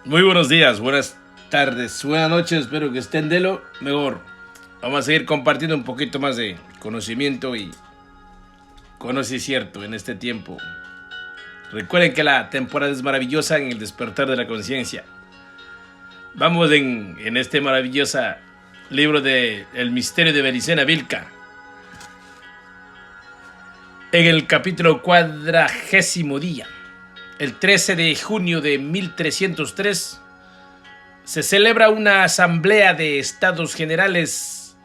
Muy buenos días, buenas tardes, buenas noches, espero que estén de lo mejor. Vamos a seguir compartiendo un poquito más de conocimiento y conocimiento en este tiempo. Recuerden que la temporada es maravillosa en el despertar de la conciencia. Vamos en este maravilloso libro de El misterio de Bericena Vilca. En el capítulo 40 día, el 13 de junio de 1303, se celebra una asamblea de estados generales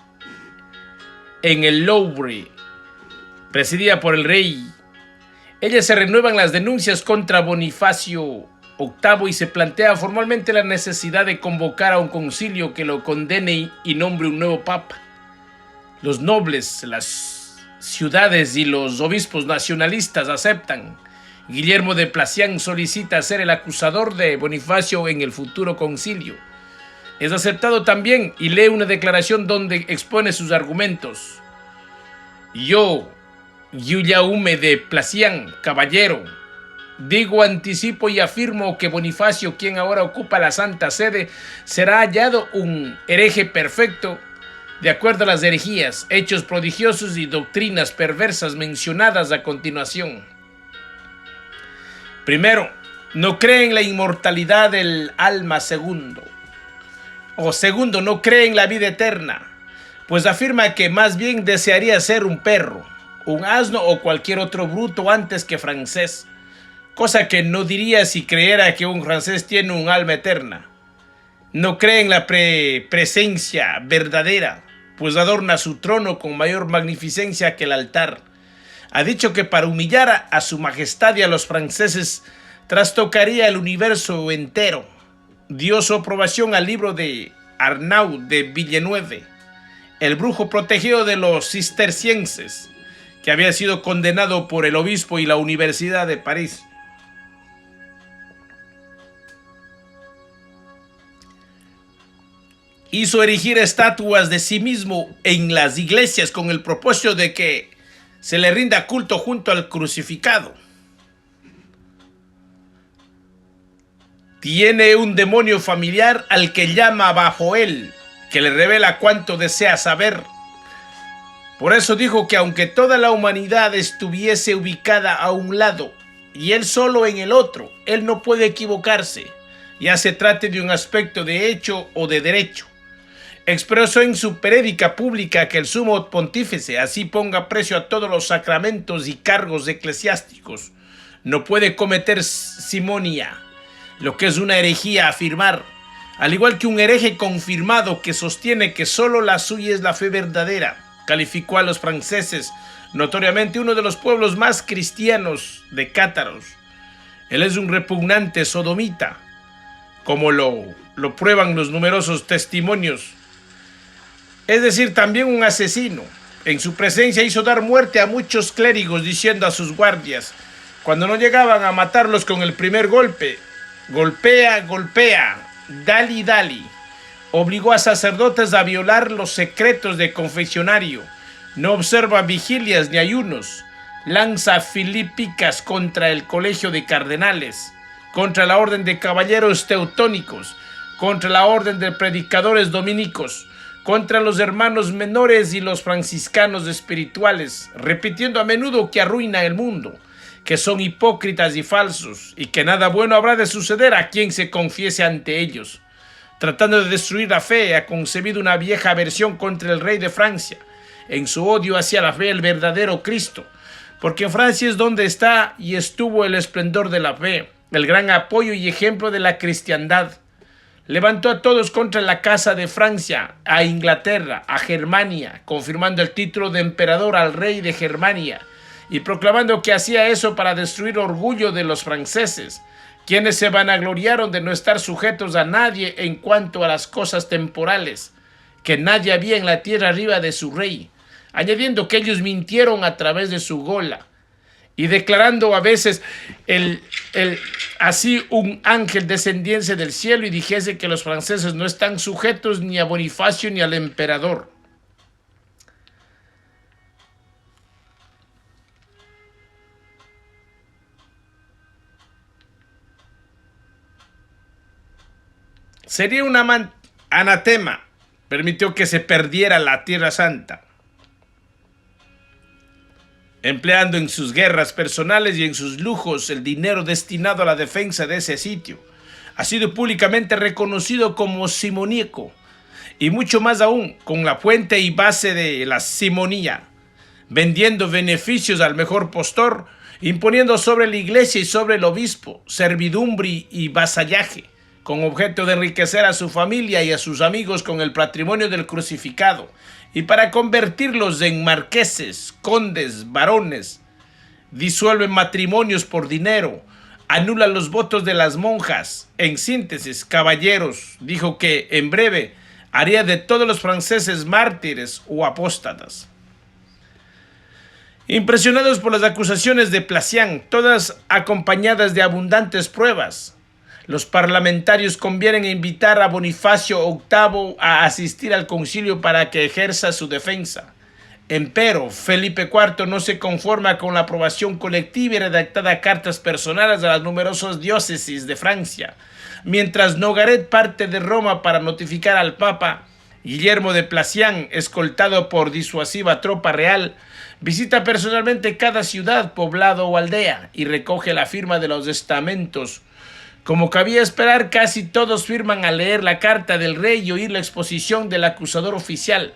en el Louvre, presidida por el rey. Ellas se renuevan las denuncias contra Bonifacio VIII y se plantea formalmente la necesidad de convocar a un concilio que lo condene y nombre un nuevo papa. Los nobles, las ciudades y los obispos nacionalistas aceptan. Guillermo de Placián solicita ser el acusador de Bonifacio en el futuro concilio. Es aceptado también y lee una declaración donde expone sus argumentos. Yo, Guillaume de Placián, caballero, digo, anticipo y afirmo que Bonifacio, quien ahora ocupa la Santa Sede, será hallado un hereje perfecto, de acuerdo a las herejías, hechos prodigiosos y doctrinas perversas mencionadas a continuación. Primero, no cree en la inmortalidad del alma. Segundo, no cree en la vida eterna, pues afirma que más bien desearía ser un perro, un asno o cualquier otro bruto antes que francés, cosa que no diría si creyera que un francés tiene un alma eterna. No cree en la presencia verdadera, pues adorna su trono con mayor magnificencia que el altar. Ha dicho que para humillar a su majestad y a los franceses trastocaría el universo entero. Dio su aprobación al libro de Arnaud de Villeneuve, el brujo protegido de los cistercienses, que había sido condenado por el obispo y la Universidad de París. Hizo erigir estatuas de sí mismo en las iglesias con el propósito de que se le rinda culto junto al crucificado. Tiene un demonio familiar al que llama bajo él, que le revela cuanto desea saber. Por eso dijo que aunque toda la humanidad estuviese ubicada a un lado y él solo en el otro, él no puede equivocarse, ya se trate de un aspecto de hecho o de derecho. Expresó en su prédica pública que el sumo pontífice así ponga precio a todos los sacramentos y cargos eclesiásticos. No puede cometer simonia, lo que es una herejía afirmar, al igual que un hereje confirmado que sostiene que solo la suya es la fe verdadera. Calificó a los franceses, notoriamente uno de los pueblos más cristianos, de cátaros. Él es un repugnante sodomita, como lo prueban los numerosos testimonios. Es decir, también un asesino. En su presencia hizo dar muerte a muchos clérigos, diciendo a sus guardias, cuando no llegaban a matarlos con el primer golpe: golpea, golpea, dali, dali. Obligó a sacerdotes a violar los secretos de confesionario. No observa vigilias ni ayunos. Lanza filipicas contra el colegio de cardenales, contra la orden de caballeros teutónicos, contra la orden de predicadores dominicos, contra los hermanos menores y los franciscanos espirituales, repitiendo a menudo que arruina el mundo, que son hipócritas y falsos, y que nada bueno habrá de suceder a quien se confiese ante ellos. Tratando de destruir la fe, ha concebido una vieja aversión contra el rey de Francia, en su odio hacia la fe del verdadero Cristo, porque en Francia es donde está y estuvo el esplendor de la fe, el gran apoyo y ejemplo de la cristiandad. Levantó a todos contra la casa de Francia, a Inglaterra, a Germania, confirmando el título de emperador al rey de Germania y proclamando que hacía eso para destruir el orgullo de los franceses, quienes se vanagloriaron de no estar sujetos a nadie en cuanto a las cosas temporales, que nadie había en la tierra arriba de su rey, añadiendo que ellos mintieron a través de su gola, y declarando a veces así un ángel descendiese del cielo y dijese que los franceses no están sujetos ni a Bonifacio ni al emperador. Sería un anatema. Permitió que se perdiera la Tierra Santa, empleando en sus guerras personales y en sus lujos el dinero destinado a la defensa de ese sitio. Ha sido públicamente reconocido como simoníaco, y mucho más aún, con la fuente y base de la simonía, vendiendo beneficios al mejor postor, imponiendo sobre la iglesia y sobre el obispo servidumbre y vasallaje, con objeto de enriquecer a su familia y a sus amigos con el patrimonio del crucificado, y para convertirlos en marqueses, condes, barones. Disuelve matrimonios por dinero, anula los votos de las monjas. En síntesis, caballeros, dijo que en breve haría de todos los franceses mártires o apóstatas. Impresionados por las acusaciones de Placián, todas acompañadas de abundantes pruebas, los parlamentarios convienen a invitar a Bonifacio VIII a asistir al concilio para que ejerza su defensa. Empero, Felipe IV no se conforma con la aprobación colectiva y redactada cartas personales a las numerosas diócesis de Francia. Mientras Nogaret parte de Roma para notificar al Papa, Guillermo de Placián, escoltado por disuasiva tropa real, visita personalmente cada ciudad, poblado o aldea y recoge la firma de los estamentos. Como cabía esperar, casi todos firman al leer la carta del rey y oír la exposición del acusador oficial.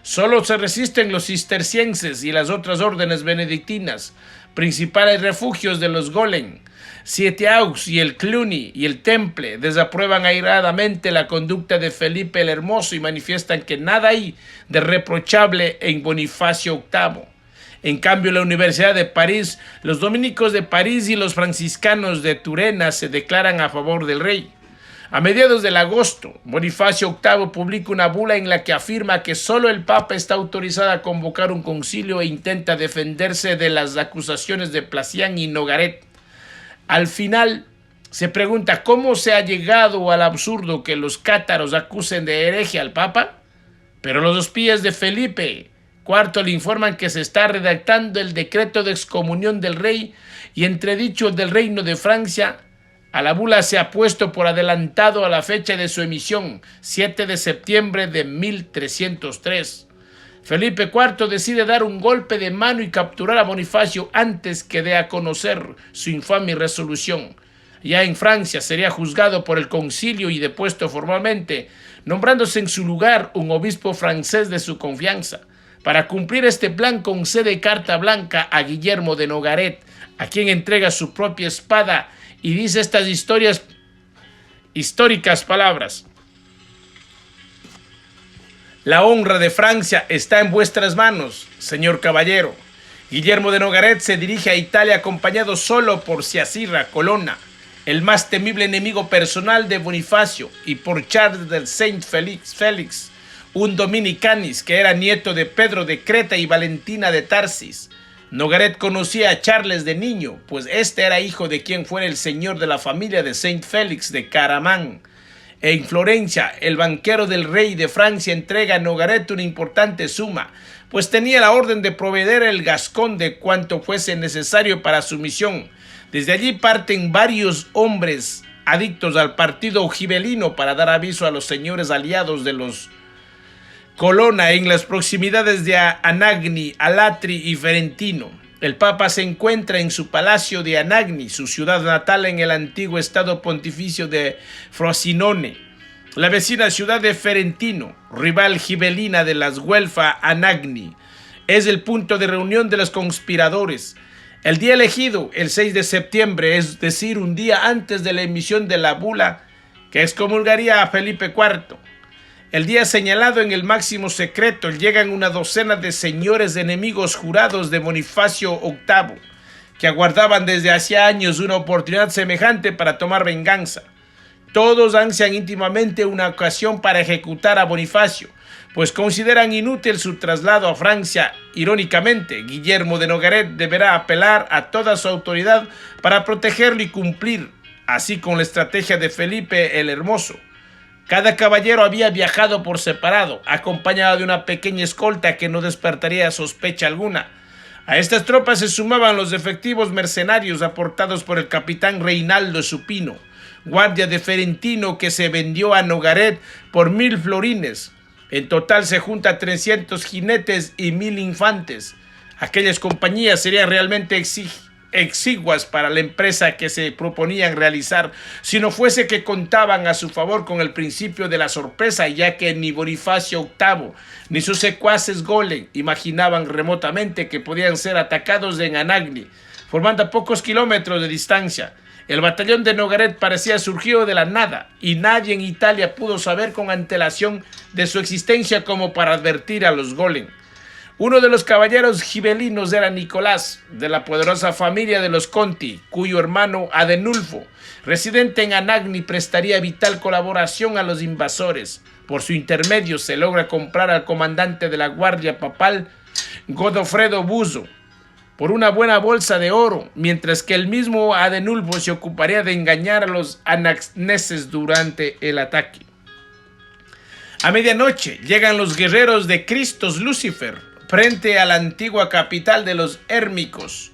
Solo se resisten los cistercienses y las otras órdenes benedictinas, principales refugios de los Golem. Siete Aux y el Cluny y el Temple desaprueban airadamente la conducta de Felipe el Hermoso y manifiestan que nada hay de reprochable en Bonifacio VIII. En cambio, en la Universidad de París, los dominicos de París y los franciscanos de Turena se declaran a favor del rey. A mediados de agosto, Bonifacio VIII publica una bula en la que afirma que solo el Papa está autorizado a convocar un concilio e intenta defenderse de las acusaciones de Placián y Nogaret. Al final, se pregunta cómo se ha llegado al absurdo que los cátaros acusen de hereje al Papa, pero los espías de Felipe IV le informan que se está redactando el decreto de excomunión del rey y entredicho del reino de Francia. A la bula se ha puesto por adelantado a la fecha de su emisión, 7 de septiembre de 1303. Felipe IV decide dar un golpe de mano y capturar a Bonifacio antes que dé a conocer su infame resolución. Ya en Francia sería juzgado por el concilio y depuesto formalmente, nombrándose en su lugar un obispo francés de su confianza. Para cumplir este plan concede carta blanca a Guillermo de Nogaret, a quien entrega su propia espada y dice estas históricas palabras: la honra de Francia está en vuestras manos, señor caballero. Guillermo de Nogaret se dirige a Italia acompañado solo por Ciasirra Colonna, el más temible enemigo personal de Bonifacio, y por Charles del Saint Félix, un dominicanis que era nieto de Pedro de Creta y Valentina de Tarsis. Nogaret conocía a Charles de niño, pues este era hijo de quien fuera el señor de la familia de Saint Félix de Caramán. En Florencia, el banquero del rey de Francia entrega a Nogaret una importante suma, pues tenía la orden de proveer el gascón de cuanto fuese necesario para su misión. Desde allí parten varios hombres adictos al partido gibelino para dar aviso a los señores aliados de los Colonna en las proximidades de Anagni, Alatri y Ferentino. El Papa se encuentra en su palacio de Anagni, su ciudad natal en el antiguo estado pontificio de Frosinone. La vecina ciudad de Ferentino, rival gibelina de las Güelfa Anagni, es el punto de reunión de los conspiradores. El día elegido, el 6 de septiembre, es decir, un día antes de la emisión de la bula que excomulgaría a Felipe IV. El día señalado, en el máximo secreto, llegan una docena de señores enemigos jurados de Bonifacio VIII, que aguardaban desde hacía años una oportunidad semejante para tomar venganza. Todos ansian íntimamente una ocasión para ejecutar a Bonifacio, pues consideran inútil su traslado a Francia. Irónicamente, Guillermo de Nogaret deberá apelar a toda su autoridad para protegerlo y cumplir, así con la estrategia de Felipe el Hermoso. Cada caballero había viajado por separado, acompañado de una pequeña escolta que no despertaría sospecha alguna. A estas tropas se sumaban los efectivos mercenarios aportados por el capitán Reinaldo Supino, guardia de Ferentino, que se vendió a Nogaret por 1000 florines. En total se junta 300 jinetes y 1000 infantes. Aquellas compañías serían realmente exiguas para la empresa que se proponían realizar, si no fuese que contaban a su favor con el principio de la sorpresa, ya que ni Bonifacio VIII ni sus secuaces Golem imaginaban remotamente que podían ser atacados en Anagni, formando a pocos kilómetros de distancia. El batallón de Nogaret parecía surgido de la nada, y nadie en Italia pudo saber con antelación de su existencia como para advertir a los Golem. Uno de los caballeros gibelinos era Nicolás, de la poderosa familia de los Conti, cuyo hermano Adenulfo, residente en Anagni, prestaría vital colaboración a los invasores. Por su intermedio se logra comprar al comandante de la guardia papal, Godofredo Buso, por una buena bolsa de oro, mientras que el mismo Adenulfo se ocuparía de engañar a los anagneses durante el ataque. A medianoche llegan los guerreros de Cristos Lucifer frente a la antigua capital de los Hérmicos.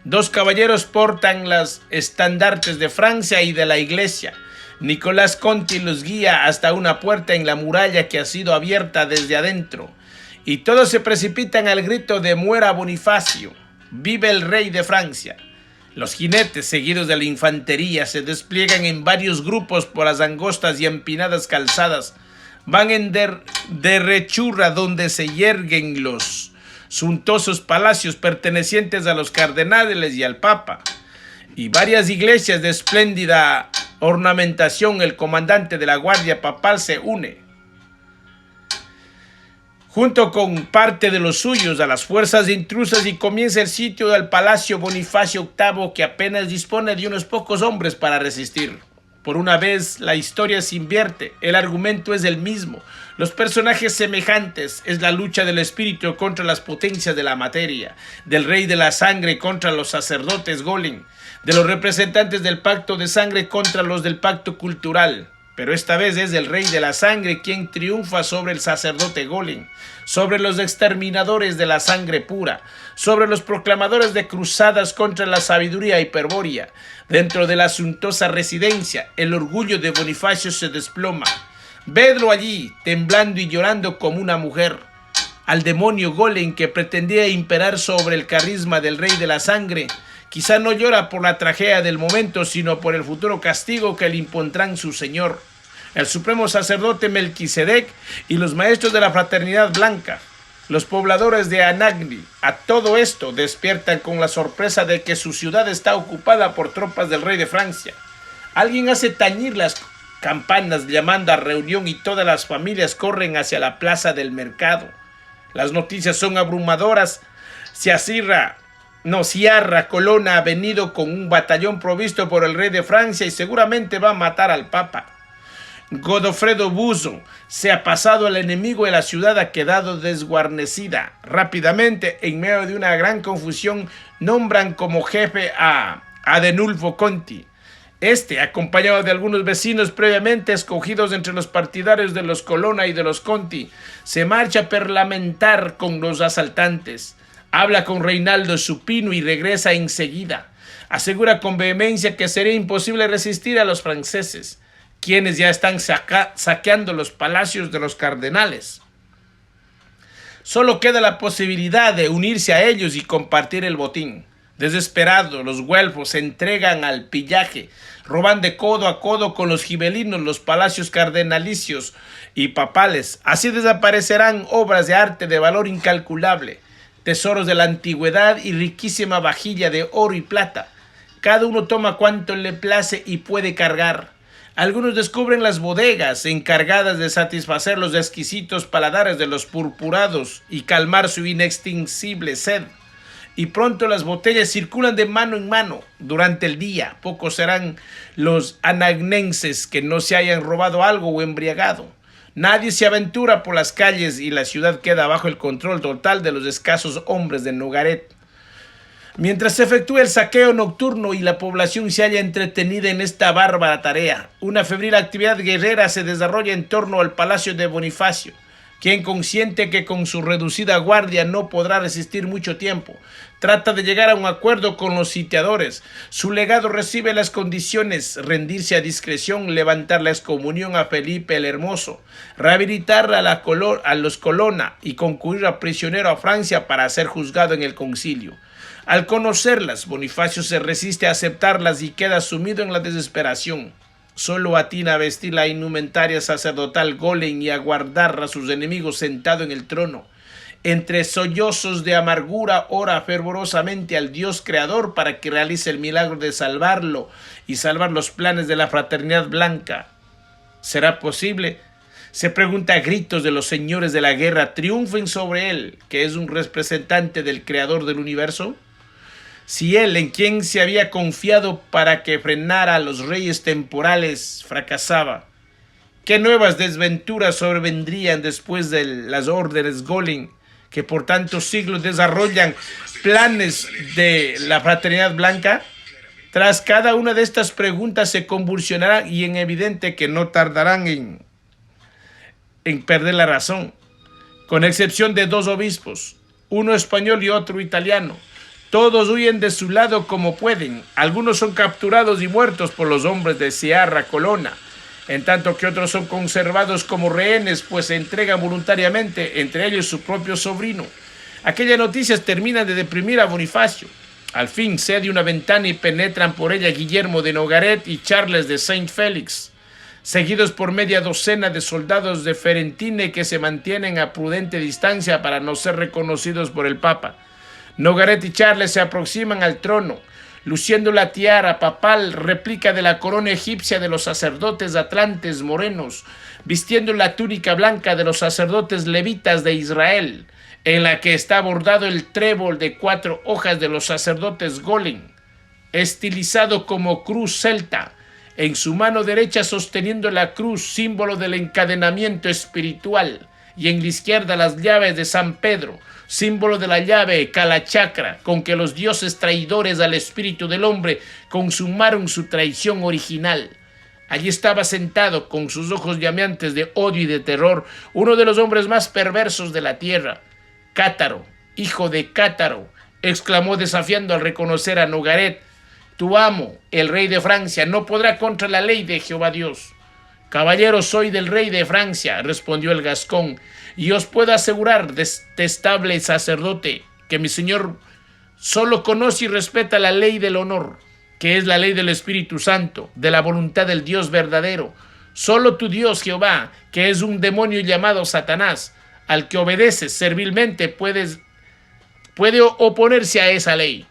2 caballeros portan las estandartes de Francia y de la iglesia. Nicolás Conti los guía hasta una puerta en la muralla que ha sido abierta desde adentro, y todos se precipitan al grito de «Muera Bonifacio! ¡Vive el rey de Francia!». Los jinetes, seguidos de la infantería, se despliegan en varios grupos por las angostas y empinadas calzadas. Van en derrechurra donde se yerguen los suntuosos palacios pertenecientes a los cardenales y al papa, y varias iglesias de espléndida ornamentación. El comandante de la guardia papal se une, junto con parte de los suyos, a las fuerzas intrusas, y comienza el sitio del Palacio Bonifacio VIII, que apenas dispone de unos pocos hombres para resistir. Por una vez la historia se invierte, el argumento es el mismo, los personajes semejantes, es la lucha del espíritu contra las potencias de la materia, del rey de la sangre contra los sacerdotes Golem, de los representantes del pacto de sangre contra los del pacto cultural. Pero esta vez es el rey de la sangre quien triunfa sobre el sacerdote Golem, sobre los exterminadores de la sangre pura, sobre los proclamadores de cruzadas contra la sabiduría hiperbórea. Dentro de la suntuosa residencia, el orgullo de Bonifacio se desploma. Vedlo allí, temblando y llorando como una mujer. Al demonio Golem, que pretendía imperar sobre el carisma del rey de la sangre, quizá no llora por la tragedia del momento, sino por el futuro castigo que le impondrán su señor, el supremo sacerdote Melquisedec, y los maestros de la fraternidad blanca. Los pobladores de Anagni a todo esto despiertan con la sorpresa de que su ciudad está ocupada por tropas del rey de Francia. Alguien hace tañir las campanas llamando a reunión, y todas las familias corren hacia la plaza del mercado. Las noticias son abrumadoras. Ciarra Colonna ha venido con un batallón provisto por el rey de Francia y seguramente va a matar al papa. Godofredo Buso se ha pasado al enemigo y la ciudad ha quedado desguarnecida. Rápidamente, en medio de una gran confusión, nombran como jefe a Adenulfo Conti. Este, acompañado de algunos vecinos previamente escogidos entre los partidarios de los Colonna y de los Conti, se marcha a parlamentar con los asaltantes. Habla con Reinaldo Supino y regresa enseguida. Asegura con vehemencia que sería imposible resistir a los franceses, quienes ya están saqueando los palacios de los cardenales. Solo queda la posibilidad de unirse a ellos y compartir el botín. Desesperados, los güelfos se entregan al pillaje, roban de codo a codo con los gibelinos los palacios cardenalicios y papales. Así desaparecerán obras de arte de valor incalculable, tesoros de la antigüedad y riquísima vajilla de oro y plata. Cada uno toma cuanto le place y puede cargar. Algunos descubren las bodegas encargadas de satisfacer los exquisitos paladares de los purpurados y calmar su inextinguible sed. Y pronto las botellas circulan de mano en mano durante el día. Pocos serán los anagnenses que no se hayan robado algo o embriagado. Nadie se aventura por las calles y la ciudad queda bajo el control total de los escasos hombres de Nogaret. Mientras se efectúa el saqueo nocturno y la población se halla entretenida en esta bárbara tarea, una febril actividad guerrera se desarrolla en torno al palacio de Bonifacio. quien, consciente que con su reducida guardia no podrá resistir mucho tiempo, trata de llegar a un acuerdo con los sitiadores. Su legado recibe las condiciones: rendirse a discreción, levantar la excomunión a Felipe el Hermoso, rehabilitar a los Colonna y concurrir a prisionero a Francia para ser juzgado en el concilio. Al conocerlas, Bonifacio se resiste a aceptarlas y queda sumido en la desesperación. Solo atina a vestir la indumentaria sacerdotal golem y a guardar a sus enemigos sentado en el trono. Entre sollozos de amargura ora fervorosamente al Dios creador para que realice el milagro de salvarlo y salvar los planes de la fraternidad blanca. ¿Será posible? Se pregunta a gritos de los señores de la guerra triunfen sobre él, que es un representante del creador del universo. Si él, en quien se había confiado para que frenara a los reyes temporales, fracasaba, ¿qué nuevas desventuras sobrevendrían después de las órdenes Golem, que por tantos siglos desarrollan planes de la fraternidad blanca? Tras cada una de estas preguntas se convulsionará y en evidente que no tardarán en perder la razón, con excepción de 2 obispos, uno español y otro italiano. Todos huyen de su lado como pueden. Algunos son capturados y muertos por los hombres de Sierra Colonna, en tanto que otros son conservados como rehenes, pues se entregan voluntariamente, entre ellos su propio sobrino. Aquellas noticias terminan de deprimir a Bonifacio. Al fin cede una ventana y penetran por ella Guillermo de Nogaret y Charles de Saint-Félix, seguidos por media docena de soldados de Ferentine que se mantienen a prudente distancia para no ser reconocidos por el Papa. Nogaret y Charles se aproximan al trono, luciendo la tiara papal, réplica de la corona egipcia de los sacerdotes atlantes morenos, vistiendo la túnica blanca de los sacerdotes levitas de Israel, en la que está bordado el trébol de 4 hojas de los sacerdotes Golem, estilizado como cruz celta, en su mano derecha sosteniendo la cruz, símbolo del encadenamiento espiritual, y en la izquierda las llaves de San Pedro, símbolo de la llave Kalachakra, con que los dioses traidores al espíritu del hombre consumaron su traición original. Allí estaba sentado, con sus ojos llameantes de odio y de terror, uno de los hombres más perversos de la tierra. Cátaro, hijo de Cátaro, exclamó desafiando al reconocer a Nogaret, tu amo, el rey de Francia, no podrá contra la ley de Jehová Dios. Caballero soy del rey de Francia, respondió el gascón, y os puedo asegurar, detestable sacerdote, que mi señor solo conoce y respeta la ley del honor, que es la ley del Espíritu Santo, de la voluntad del Dios verdadero. Solo tu Dios Jehová, que es un demonio llamado Satanás, al que obedeces servilmente, puede oponerse a esa ley.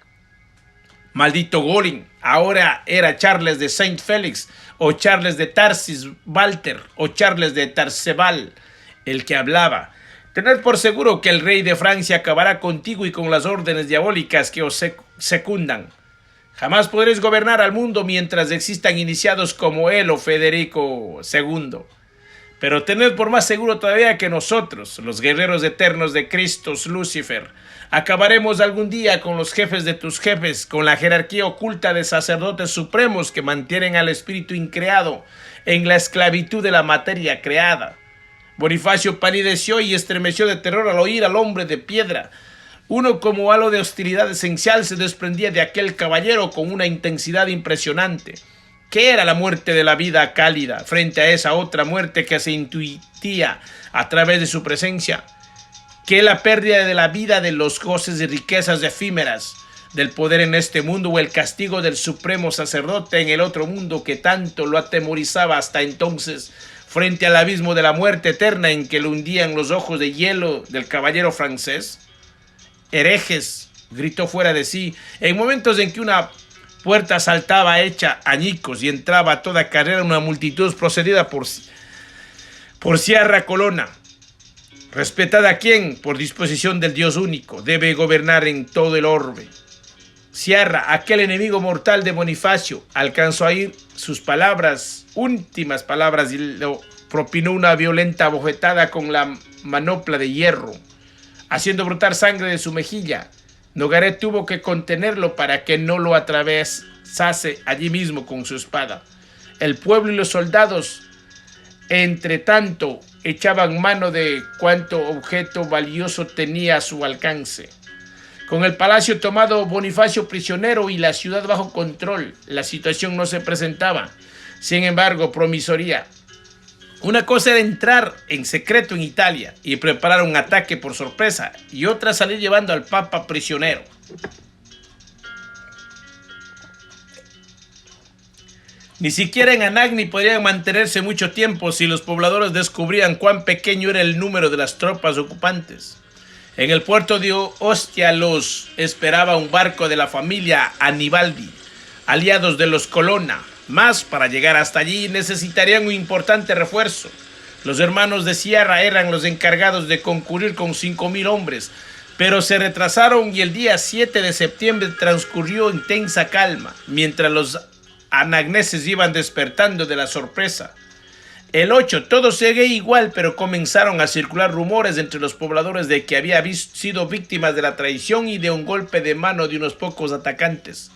Maldito Golem, ahora era Charles de Saint-Félix, o Charles de Tarsis Walter, o Charles de Tarceval, el que hablaba. Tened por seguro que el rey de Francia acabará contigo y con las órdenes diabólicas que os secundan. Jamás podréis gobernar al mundo mientras existan iniciados como él o Federico II. Pero tened por más seguro todavía que nosotros, los guerreros eternos de Cristo, Lucifer, acabaremos algún día con los jefes de tus jefes, con la jerarquía oculta de sacerdotes supremos que mantienen al espíritu increado en la esclavitud de la materia creada. Bonifacio palideció y estremeció de terror al oír al hombre de piedra. Uno como halo de hostilidad esencial se desprendía de aquel caballero con una intensidad impresionante. ¿Qué era la muerte de la vida cálida frente a esa otra muerte que se intuía a través de su presencia? ¿Qué la pérdida de la vida, de los goces y riquezas efímeras, del poder en este mundo o el castigo del supremo sacerdote en el otro mundo que tanto lo atemorizaba hasta entonces frente al abismo de la muerte eterna en que lo hundían los ojos de hielo del caballero francés? Herejes, gritó fuera de sí, en momentos en que una puerta saltaba hecha añicos y entraba a toda carrera una multitud procedida por Sierra Colonna. Respetad a quien, por disposición del Dios único, debe gobernar en todo el orbe. Sierra, aquel enemigo mortal de Bonifacio, alcanzó a oír sus últimas palabras, y lo propinó una violenta bofetada con la manopla de hierro, haciendo brotar sangre de su mejilla. Nogaret tuvo que contenerlo para que no lo atravesase allí mismo con su espada. El pueblo y los soldados Entre tanto, echaban mano de cuanto objeto valioso tenía a su alcance. Con el palacio tomado, Bonifacio prisionero y la ciudad bajo control, la situación no se presentaba, sin embargo, promisoria. Una cosa era entrar en secreto en Italia y preparar un ataque por sorpresa, y otra salir llevando al Papa prisionero. Ni siquiera en Anagni podrían mantenerse mucho tiempo si los pobladores descubrían cuán pequeño era el número de las tropas ocupantes. En el puerto de Ostia los esperaba un barco de la familia Anibaldi, aliados de los Colonna. Mas para llegar hasta allí necesitarían un importante refuerzo. Los hermanos de Sierra eran los encargados de concurrir con 5,000 hombres, pero se retrasaron y el día 7 de septiembre transcurrió en tensa calma, mientras los anagneses iban despertando de la sorpresa. El 8 todo seguía igual, pero comenzaron a circular rumores entre los pobladores de que había sido víctimas de la traición y de un golpe de mano de unos pocos atacantes.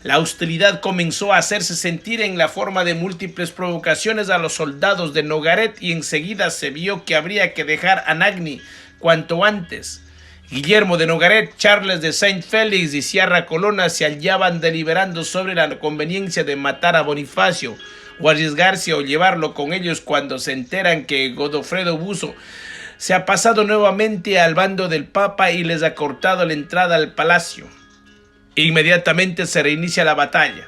La hostilidad comenzó a hacerse sentir en la forma de múltiples provocaciones a los soldados de Nogaret y enseguida se vio que habría que dejar Anagni cuanto antes. Guillermo de Nogaret, Charles de Saint Félix y Sierra Colonna se hallaban deliberando sobre la conveniencia de matar a Bonifacio o arriesgarse o llevarlo con ellos cuando se enteran que Godofredo Buso se ha pasado nuevamente al bando del Papa y les ha cortado la entrada al palacio. Inmediatamente se reinicia la batalla,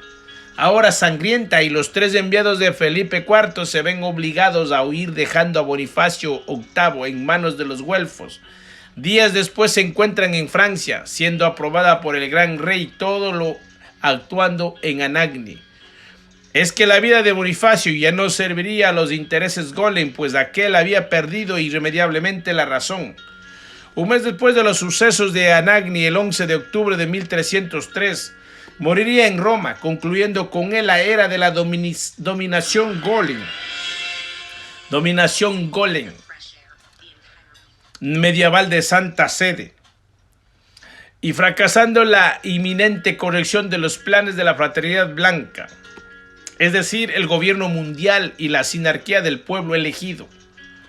ahora sangrienta, y los 3 enviados de Felipe IV se ven obligados a huir dejando a Bonifacio VIII en manos de los güelfos. Días después se encuentran en Francia, siendo aprobada por el gran rey, todo lo actuando en Anagni. Es que la vida de Bonifacio ya no serviría a los intereses Golem, pues aquel había perdido irremediablemente la razón. Un mes después de los sucesos de Anagni, el 11 de octubre de 1303, moriría en Roma, concluyendo con él la era de la dominación Golem. Dominación Golem medieval de Santa Sede, y fracasando la inminente corrección de los planes de la Fraternidad Blanca, es decir, el gobierno mundial y la sinarquía del pueblo elegido.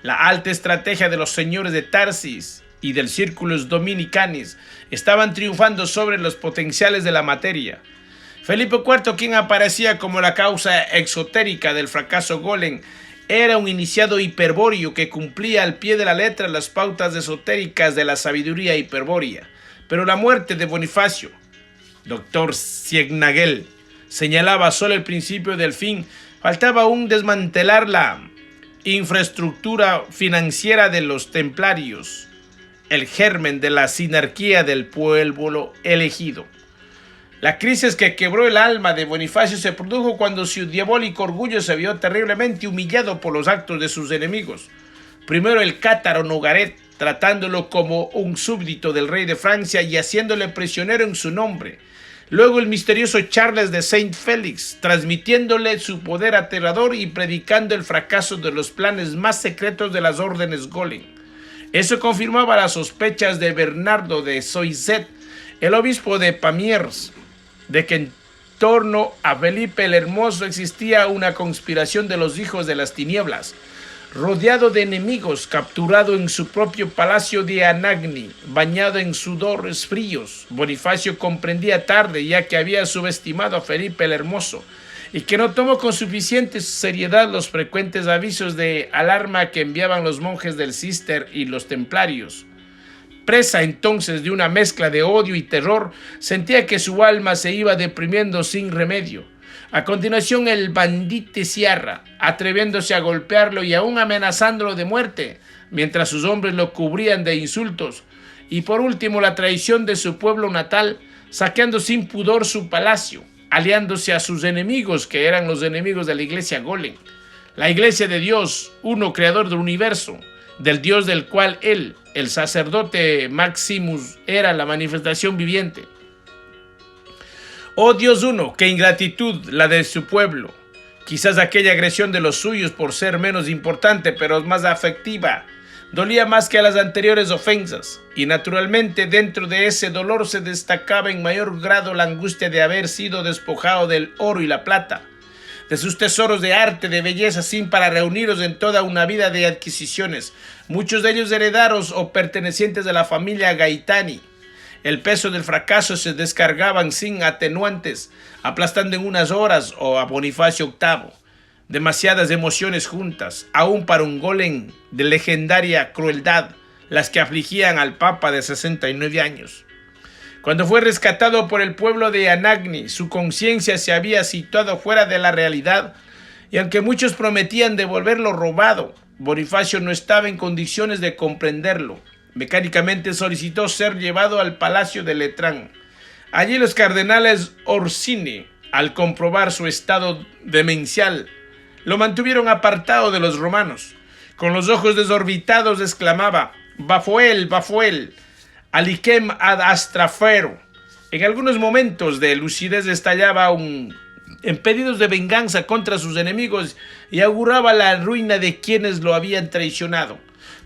La alta estrategia de los señores de Tarsis y del Círculos Dominicanis estaban triunfando sobre los potenciales de la materia. Felipe IV, quien aparecía como la causa exotérica del fracaso Golem, era un iniciado hiperbóreo que cumplía al pie de la letra las pautas esotéricas de la sabiduría hiperbórea. Pero la muerte de Bonifacio, Dr. Ciegnagel, señalaba solo el principio del fin. Faltaba aún desmantelar la infraestructura financiera de los templarios, el germen de la sinarquía del pueblo elegido. La crisis que quebró el alma de Bonifacio se produjo cuando su diabólico orgullo se vio terriblemente humillado por los actos de sus enemigos. Primero el cátaro Nogaret, tratándolo como un súbdito del rey de Francia y haciéndole prisionero en su nombre. Luego el misterioso Charles de Saint Félix, transmitiéndole su poder aterrador y predicando el fracaso de los planes más secretos de las órdenes Golem. Eso confirmaba las sospechas de Bernardo de Soissette, el obispo de Pamiers, de que en torno a Felipe el Hermoso existía una conspiración de los hijos de las tinieblas. Rodeado de enemigos, capturado en su propio palacio de Anagni, bañado en sudores fríos, Bonifacio comprendía tarde, ya que había subestimado a Felipe el Hermoso y que no tomó con suficiente seriedad los frecuentes avisos de alarma que enviaban los monjes del Cister y los templarios. Presa entonces de una mezcla de odio y terror, sentía que su alma se iba deprimiendo sin remedio. A continuación el bandite Sierra, atreviéndose a golpearlo y aún amenazándolo de muerte, mientras sus hombres lo cubrían de insultos. Y por último la traición de su pueblo natal, saqueando sin pudor su palacio, aliándose a sus enemigos, que eran los enemigos de la iglesia Golem. La iglesia de Dios, uno creador del universo, del Dios del cual él, el sacerdote Maximus, era la manifestación viviente. Oh Dios uno, qué ingratitud la de su pueblo. Quizás aquella agresión de los suyos, por ser menos importante pero más afectiva, dolía más que a las anteriores ofensas, y naturalmente dentro de ese dolor se destacaba en mayor grado la angustia de haber sido despojado del oro y la plata, de sus tesoros de arte, de belleza, sin para reuniros en toda una vida de adquisiciones, muchos de ellos heredados o pertenecientes a la familia Gaetani. El peso del fracaso se descargaban sin atenuantes, aplastando en unas horas o a Bonifacio VIII. Demasiadas emociones juntas, aún para un golem de legendaria crueldad, las que afligían al Papa de 69 años. Cuando fue rescatado por el pueblo de Anagni, su conciencia se había situado fuera de la realidad, y aunque muchos prometían devolverlo robado, Bonifacio no estaba en condiciones de comprenderlo. Mecánicamente solicitó ser llevado al palacio de Letrán. Allí los cardenales Orsini, al comprobar su estado demencial, lo mantuvieron apartado de los romanos. Con los ojos desorbitados exclamaba: «Bafoel, Bafoel, aliquem ad astrafero». En algunos momentos de lucidez estallaba en pedidos de venganza contra sus enemigos y auguraba la ruina de quienes lo habían traicionado.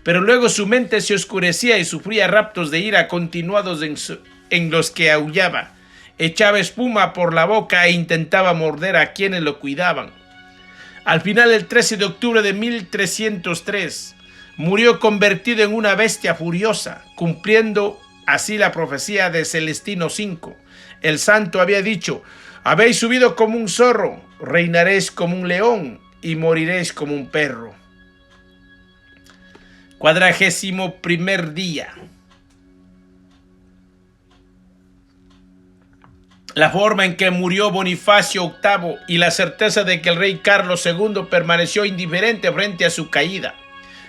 Pero luego su mente se oscurecía y sufría raptos de ira continuados en los que aullaba, echaba espuma por la boca e intentaba morder a quienes lo cuidaban. Al final, el 13 de octubre de 1303, murió convertido en una bestia furiosa, cumpliendo así la profecía de Celestino V. El santo había dicho: «Habéis subido como un zorro, reinaréis como un león y moriréis como un perro». 41º día. La forma en que murió Bonifacio VIII y la certeza de que el rey Carlos II permaneció indiferente frente a su caída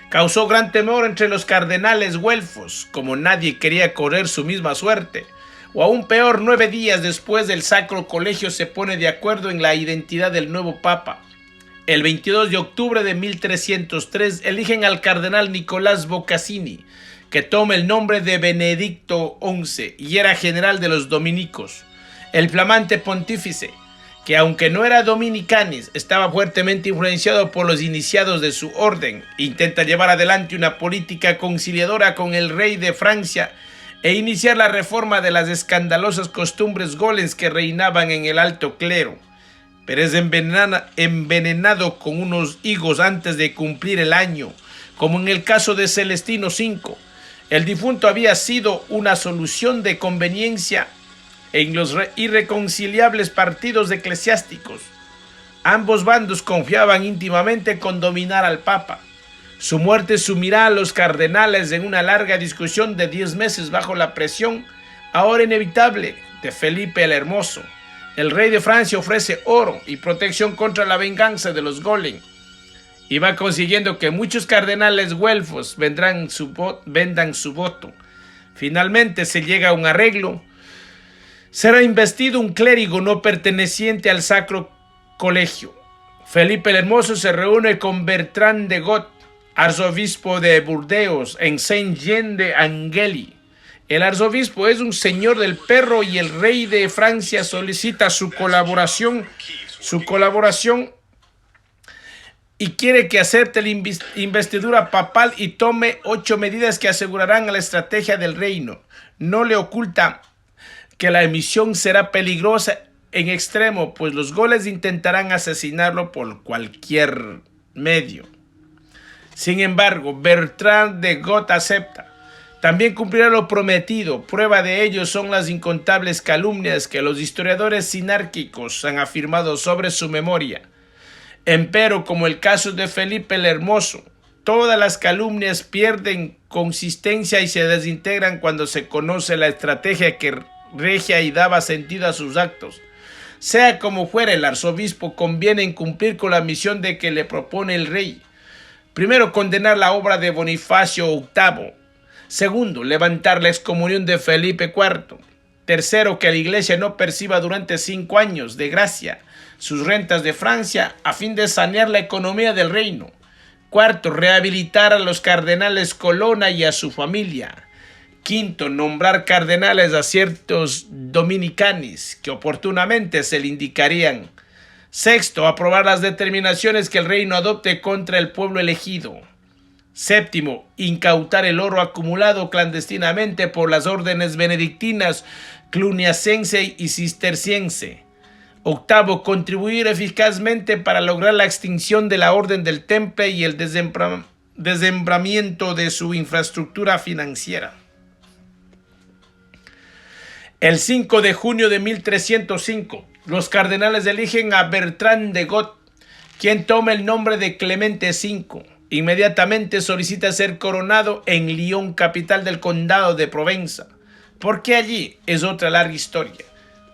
causó gran temor entre los cardenales güelfos, como nadie quería correr su misma suerte. O aún peor, 9 días después, el Sacro Colegio se pone de acuerdo en la identidad del nuevo papa. El 22 de octubre de 1303 eligen al cardenal Nicolás Boccassini, que toma el nombre de Benedicto XI y era general de los dominicos. El flamante pontífice, que aunque no era dominicanis, estaba fuertemente influenciado por los iniciados de su orden, intenta llevar adelante una política conciliadora con el rey de Francia e iniciar la reforma de las escandalosas costumbres golems que reinaban en el alto clero. Pero es envenenado con unos higos antes de cumplir el año, como en el caso de Celestino V. El difunto había sido una solución de conveniencia en los irreconciliables partidos eclesiásticos. Ambos bandos confiaban íntimamente con dominar al Papa. Su muerte sumirá a los cardenales en una larga discusión de 10 meses bajo la presión, ahora inevitable, de Felipe el Hermoso. El rey de Francia ofrece oro y protección contra la venganza de los Golem, y va consiguiendo que muchos cardenales güelfos vendan su voto. Finalmente se llega a un arreglo. Será investido un clérigo no perteneciente al Sacro Colegio. Felipe el Hermoso se reúne con Bertrand de Got, arzobispo de Burdeos, en Saint-Jean-de-Angely. El arzobispo es un señor del perro y el rey de Francia solicita su colaboración y quiere que acepte la investidura papal y tome 8 medidas que asegurarán la estrategia del reino. No le oculta que la misión será peligrosa en extremo, pues los goles intentarán asesinarlo por cualquier medio. Sin embargo, Bertrand de Got acepta. También cumplirá lo prometido. Prueba de ello son las incontables calumnias que los historiadores sinárquicos han afirmado sobre su memoria. Empero, como el caso de Felipe el Hermoso, todas las calumnias pierden consistencia y se desintegran cuando se conoce la estrategia que regia y daba sentido a sus actos. Sea como fuera, el arzobispo conviene en cumplir con la misión de que le propone el rey. Primero, condenar la obra de Bonifacio VIII. Segundo, levantar la excomunión de Felipe IV. Tercero, que la iglesia no perciba durante 5 años de gracia sus rentas de Francia a fin de sanear la economía del reino. Cuarto, rehabilitar a los cardenales Colonna y a su familia. Quinto, nombrar cardenales a ciertos dominicanis que oportunamente se le indicarían. Sexto, aprobar las determinaciones que el reino adopte contra el pueblo elegido. Séptimo, incautar el oro acumulado clandestinamente por las órdenes benedictinas, cluniacense y cisterciense. Octavo, contribuir eficazmente para lograr la extinción de la Orden del Temple y el desmembramiento de su infraestructura financiera. El 5 de junio de 1305, los cardenales eligen a Bertrand de Got, quien toma el nombre de Clemente V. Inmediatamente solicita ser coronado en Lyon, capital del condado de Provenza. ¿Por qué allí? Es otra larga historia.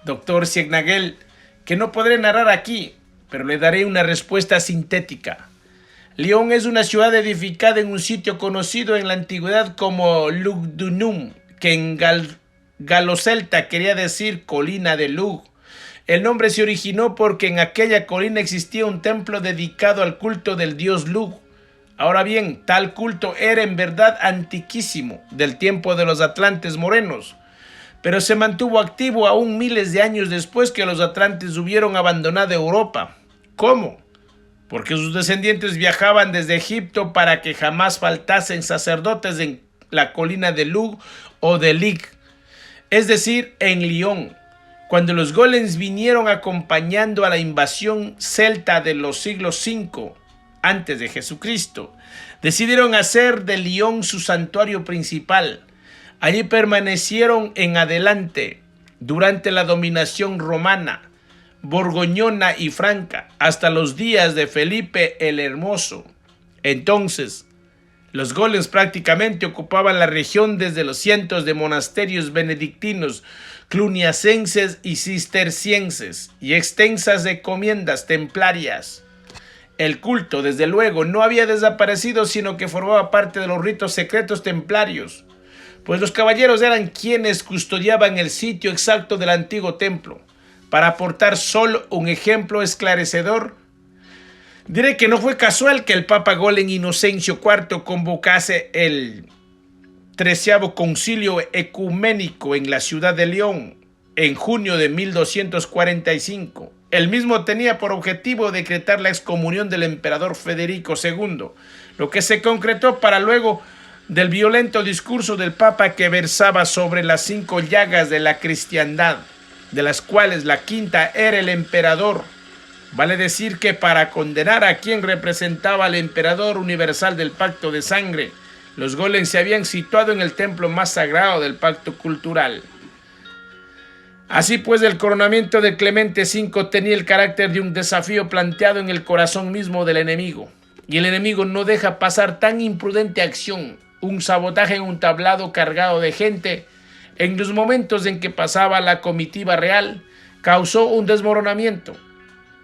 Doctor Ciegnagel, que no podré narrar aquí, pero le daré una respuesta sintética. Lyon es una ciudad edificada en un sitio conocido en la antigüedad como Lugdunum, que en galo-celta quería decir colina de Lug. El nombre se originó porque en aquella colina existía un templo dedicado al culto del dios Lug. Ahora bien, tal culto era en verdad antiquísimo, del tiempo de los atlantes morenos, pero se mantuvo activo aún miles de años después que los atlantes hubieron abandonado Europa. ¿Cómo? Porque sus descendientes viajaban desde Egipto para que jamás faltasen sacerdotes en la colina de Lug o de Lig, es decir, en Lyon. Cuando los golems vinieron acompañando a la invasión celta de los siglos V antes de Jesucristo, decidieron hacer de Lyon su santuario principal. Allí permanecieron en adelante durante la dominación romana, borgoñona y franca, hasta los días de Felipe el Hermoso. Entonces, los golems prácticamente ocupaban la región desde los cientos de monasterios benedictinos, cluniacenses y cistercienses, y extensas encomiendas templarias. El culto, desde luego, no había desaparecido, sino que formaba parte de los ritos secretos templarios, pues los caballeros eran quienes custodiaban el sitio exacto del antiguo templo. Para aportar solo un ejemplo esclarecedor, diré que no fue casual que el Papa Golem Inocencio IV convocase el 13º Concilio Ecuménico en la ciudad de Lyon en junio de 1245. El mismo tenía por objetivo decretar la excomunión del emperador Federico II, lo que se concretó para luego del violento discurso del Papa que versaba sobre las 5 llagas de la cristiandad, de las cuales la quinta era el emperador. Vale decir que para condenar a quien representaba al emperador universal del pacto de sangre, los golems se habían situado en el templo más sagrado del pacto cultural. Así pues, el coronamiento de Clemente V tenía el carácter de un desafío planteado en el corazón mismo del enemigo, y el enemigo no deja pasar tan imprudente acción, un sabotaje en un tablado cargado de gente. En los momentos en que pasaba la comitiva real, causó un desmoronamiento.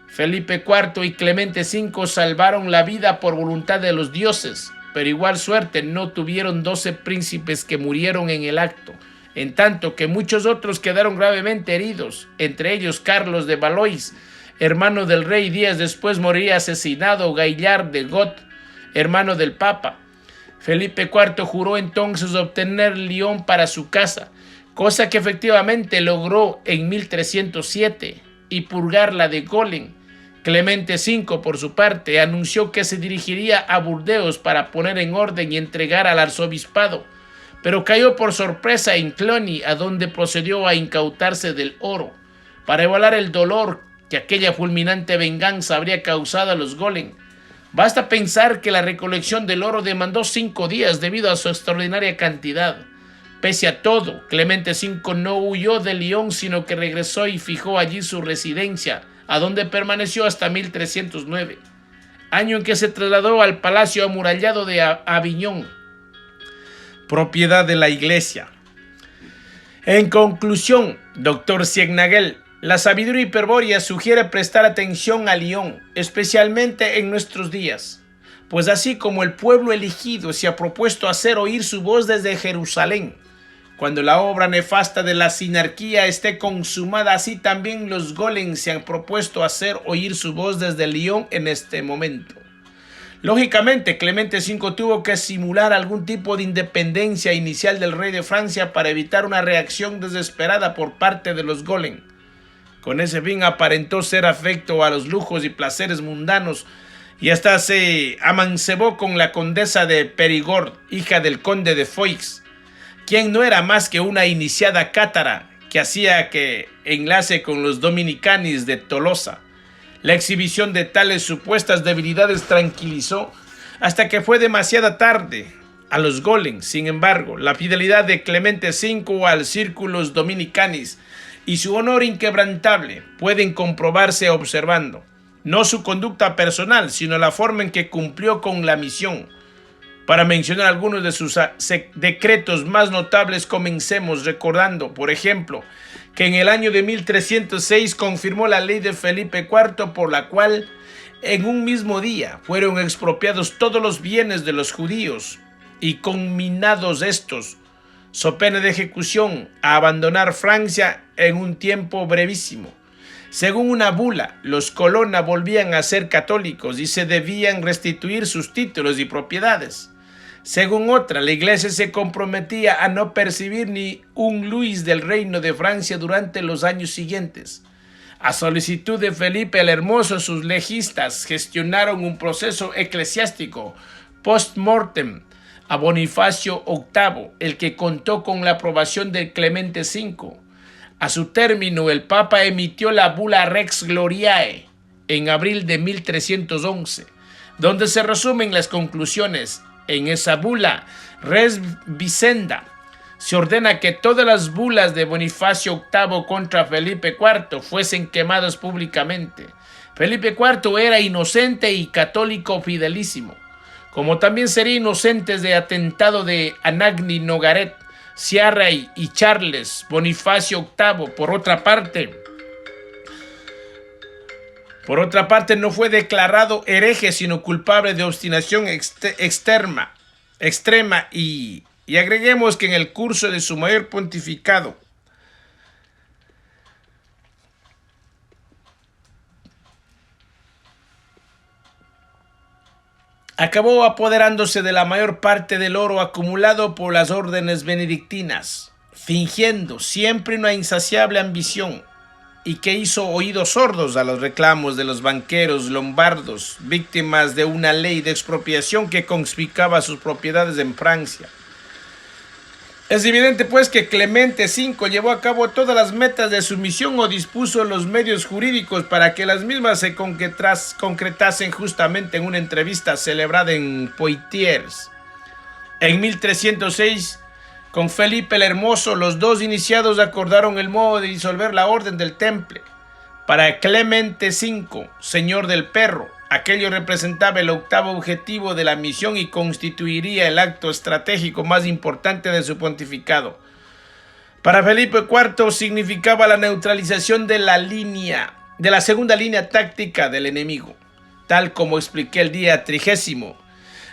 Felipe IV y Clemente V salvaron la vida por voluntad de los dioses, pero igual suerte no tuvieron 12 príncipes que murieron en el acto, en tanto que muchos otros quedaron gravemente heridos, entre ellos Carlos de Valois, hermano del rey. Días después moriría asesinado Gaillard de Got, hermano del Papa. Felipe IV juró entonces obtener Lyon para su casa, cosa que efectivamente logró en 1307, y purgarla de Golem. Clemente V, por su parte, anunció que se dirigiría a Burdeos para poner en orden y entregar al arzobispado, pero cayó por sorpresa en Cluny, a donde procedió a incautarse del oro, para evaluar el dolor que aquella fulminante venganza habría causado a los Golem. Basta pensar que la recolección del oro demandó 5 días debido a su extraordinaria cantidad. Pese a todo, Clemente V no huyó de Lyon, sino que regresó y fijó allí su residencia, a donde permaneció hasta 1309, año en que se trasladó al palacio amurallado de Aviñón, propiedad de la iglesia. En conclusión, doctor Ciegnagel, la sabiduría hiperbórea sugiere prestar atención a Lyon, especialmente en nuestros días, pues así como el pueblo elegido se ha propuesto hacer oír su voz desde Jerusalén, cuando la obra nefasta de la sinarquía esté consumada, así también los golems se han propuesto hacer oír su voz desde Lyon en este momento. Lógicamente, Clemente V tuvo que simular algún tipo de independencia inicial del rey de Francia para evitar una reacción desesperada por parte de los golems. Con ese fin aparentó ser afecto a los lujos y placeres mundanos y hasta se amancebó con la condesa de Périgord, hija del conde de Foix, quien no era más que una iniciada cátara que hacía que enlace con los dominicanis de Tolosa. La exhibición de tales supuestas debilidades tranquilizó hasta que fue demasiado tarde a los Golem. Sin embargo, la fidelidad de Clemente V al Círculos Dominicanis y su honor inquebrantable pueden comprobarse observando no su conducta personal, sino la forma en que cumplió con la misión. Para mencionar algunos de sus decretos más notables, comencemos recordando, por ejemplo, que en el año de 1306 confirmó la ley de Felipe IV, por la cual en un mismo día fueron expropiados todos los bienes de los judíos y conminados estos, so pena de ejecución, a abandonar Francia en un tiempo brevísimo. Según una bula, los Colonna volvían a ser católicos y se debían restituir sus títulos y propiedades. Según otra, la Iglesia se comprometía a no percibir ni un luis del reino de Francia durante los años siguientes. A solicitud de Felipe el Hermoso, sus legistas gestionaron un proceso eclesiástico post-mortem a Bonifacio VIII, el que contó con la aprobación de Clemente V. A su término, el Papa emitió la bula Rex Gloriae en abril de 1311, donde se resumen las conclusiones. En esa bula, Res Vicenda, se ordena que todas las bulas de Bonifacio VIII contra Felipe IV fuesen quemadas públicamente. Felipe IV era inocente y católico fidelísimo, como también sería inocente de atentado de Anagni Nogaret, Sciarra y Charles. Bonifacio VIII, por otra parte, no fue declarado hereje, sino culpable de obstinación extrema. Y agreguemos que en el curso de su mayor pontificado, acabó apoderándose de la mayor parte del oro acumulado por las órdenes benedictinas, fingiendo siempre una insaciable ambición, y que hizo oídos sordos a los reclamos de los banqueros lombardos, víctimas de una ley de expropiación que confiscaba sus propiedades en Francia. Es evidente, pues, que Clemente V llevó a cabo todas las metas de su misión o dispuso los medios jurídicos para que las mismas se concretasen justamente en una entrevista celebrada en Poitiers. En 1306, con Felipe el Hermoso, los dos iniciados acordaron el modo de disolver la Orden del Temple. Para Clemente V, señor del Perro, aquello representaba el octavo objetivo de la misión y constituiría el acto estratégico más importante de su pontificado. Para Felipe IV significaba la neutralización de la segunda línea táctica del enemigo, tal como expliqué el día 30.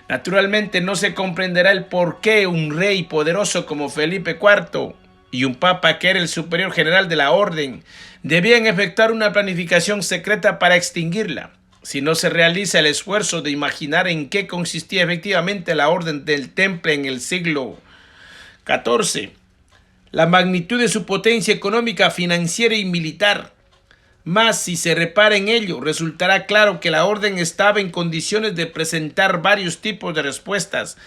Naturalmente no se comprenderá el por qué un rey poderoso como Felipe IV y un papa que era el superior general de la orden debían efectuar una planificación secreta para extinguirla, si no se realiza el esfuerzo de imaginar en qué consistía efectivamente la Orden del Temple en el siglo XIV, la magnitud de su potencia económica, financiera y militar. Mas si se repara en ello, resultará claro que la orden estaba en condiciones de presentar varios tipos de respuestas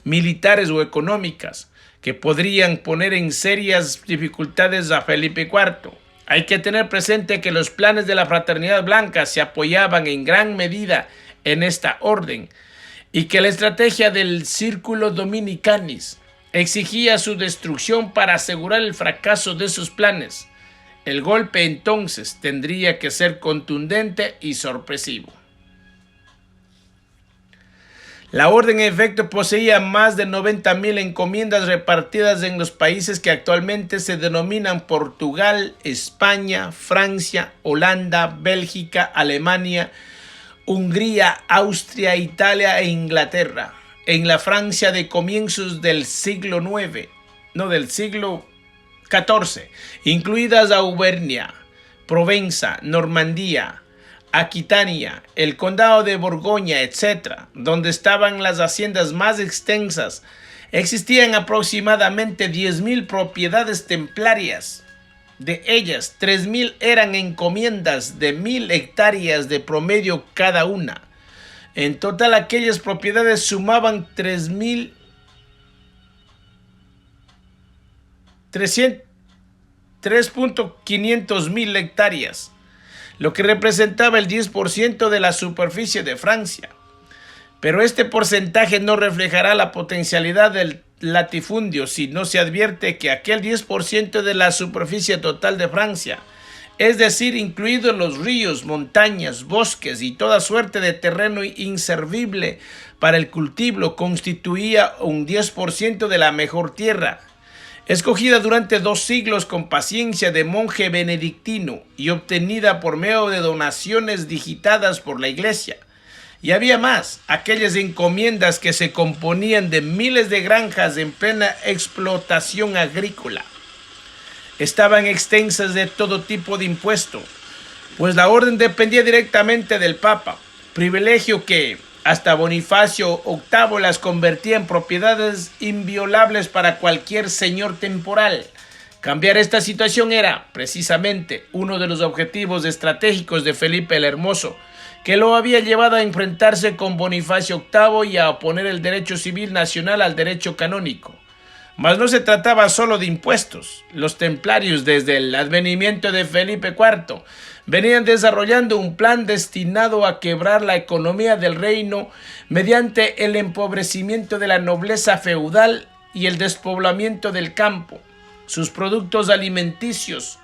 militares o económicas que podrían poner en serias dificultades a Felipe IV. Hay que tener presente que los planes de la Fraternidad Blanca se apoyaban en gran medida en esta orden y que la estrategia del Círculo Dominicanis exigía su destrucción para asegurar el fracaso de sus planes. El golpe entonces tendría que ser contundente y sorpresivo. La orden en efecto poseía más de 90,000 encomiendas repartidas en los países que actualmente se denominan Portugal, España, Francia, Holanda, Bélgica, Alemania, Hungría, Austria, Italia e Inglaterra. En la Francia de comienzos del siglo XIV XIV, incluidas Auvernia, Provenza, Normandía, Aquitania, el condado de Borgoña, etc., donde estaban las haciendas más extensas, existían aproximadamente 10,000 propiedades templarias. De ellas, 3,000 eran encomiendas de 1,000 hectáreas de promedio cada una. En total, aquellas propiedades sumaban 3,300 3.500.000 hectáreas, lo que representaba el 10% de la superficie de Francia. Pero este porcentaje no reflejará la potencialidad del latifundio si no se advierte que aquel 10% de la superficie total de Francia, es decir, incluidos los ríos, montañas, bosques y toda suerte de terreno inservible para el cultivo, constituía un 10% de la mejor tierra, escogida durante 2 siglos con paciencia de monje benedictino y obtenida por medio de donaciones digitadas por la Iglesia. Y había más, aquellas encomiendas que se componían de miles de granjas en plena explotación agrícola. Estaban extensas de todo tipo de impuesto, pues la orden dependía directamente del Papa, privilegio que hasta Bonifacio VIII las convertía en propiedades inviolables para cualquier señor temporal. Cambiar esta situación era, precisamente, uno de los objetivos estratégicos de Felipe el Hermoso, que lo había llevado a enfrentarse con Bonifacio VIII y a oponer el derecho civil nacional al derecho canónico. Mas no se trataba solo de impuestos. Los templarios, desde el advenimiento de Felipe IV, venían desarrollando un plan destinado a quebrar la economía del reino mediante el empobrecimiento de la nobleza feudal y el despoblamiento del campo. Sus productos alimenticios,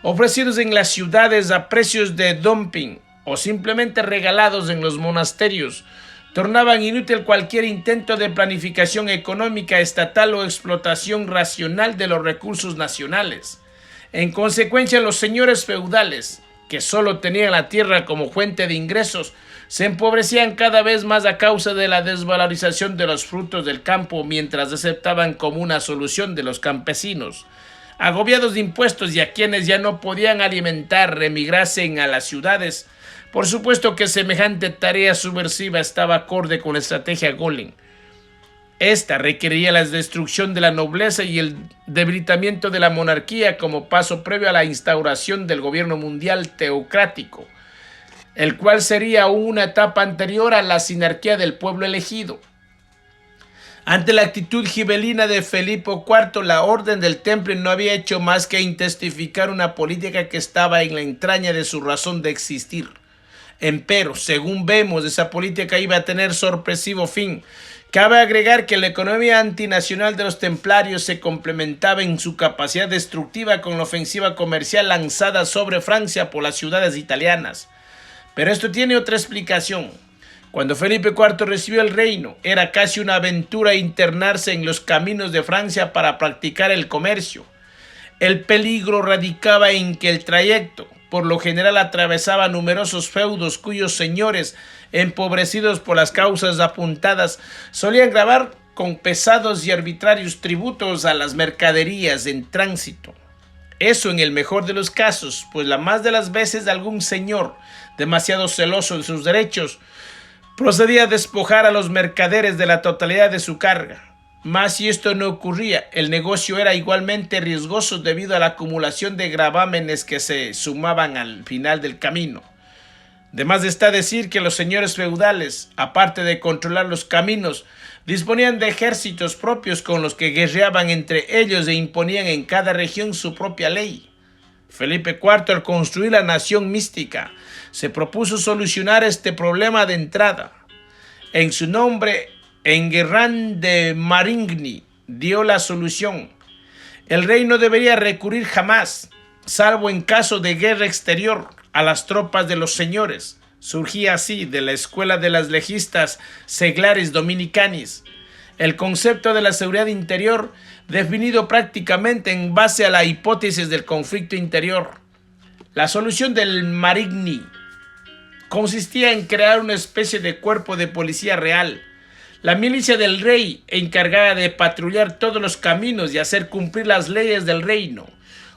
ofrecidos en las ciudades a precios de dumping o simplemente regalados en los monasterios, tornaban inútil cualquier intento de planificación económica estatal o explotación racional de los recursos nacionales. En consecuencia, los señores feudales, que solo tenían la tierra como fuente de ingresos, se empobrecían cada vez más a causa de la desvalorización de los frutos del campo, mientras aceptaban como una solución de los campesinos, agobiados de impuestos y a quienes ya no podían alimentar, emigrasen a las ciudades. Por supuesto que semejante tarea subversiva estaba acorde con la estrategia Golem. Esta requería la destrucción de la nobleza y el debilitamiento de la monarquía como paso previo a la instauración del gobierno mundial teocrático, el cual sería una etapa anterior a la sinarquía del pueblo elegido. Ante la actitud gibelina de Felipe IV, la Orden del Temple no había hecho más que intensificar una política que estaba en la entraña de su razón de existir. Empero, según vemos, esa política iba a tener sorpresivo fin. Cabe agregar que la economía antinacional de los templarios se complementaba en su capacidad destructiva con la ofensiva comercial lanzada sobre Francia por las ciudades italianas. Pero esto tiene otra explicación. Cuando Felipe IV recibió el reino, era casi una aventura internarse en los caminos de Francia para practicar el comercio. El peligro radicaba en que el trayecto, por lo general, atravesaba numerosos feudos cuyos señores, empobrecidos por las causas apuntadas, solían gravar con pesados y arbitrarios tributos a las mercaderías en tránsito. Eso en el mejor de los casos, pues la más de las veces algún señor, demasiado celoso de sus derechos, procedía a despojar a los mercaderes de la totalidad de su carga. Mas si esto no ocurría, el negocio era igualmente riesgoso debido a la acumulación de gravámenes que se sumaban al final del camino. De más está decir que los señores feudales, aparte de controlar los caminos, disponían de ejércitos propios con los que guerreaban entre ellos e imponían en cada región su propia ley. Felipe IV, al construir la nación mística, se propuso solucionar este problema de entrada. En su nombre, Enguerrand de Marigny dio la solución. El rey no debería recurrir jamás, salvo en caso de guerra exterior, a las tropas de los señores. Surgía así de la escuela de las legistas seglares dominicanis el concepto de la seguridad interior, definido prácticamente en base a la hipótesis del conflicto interior. La solución del Marigny consistía en crear una especie de cuerpo de policía real, la milicia del rey, encargada de patrullar todos los caminos y hacer cumplir las leyes del reino.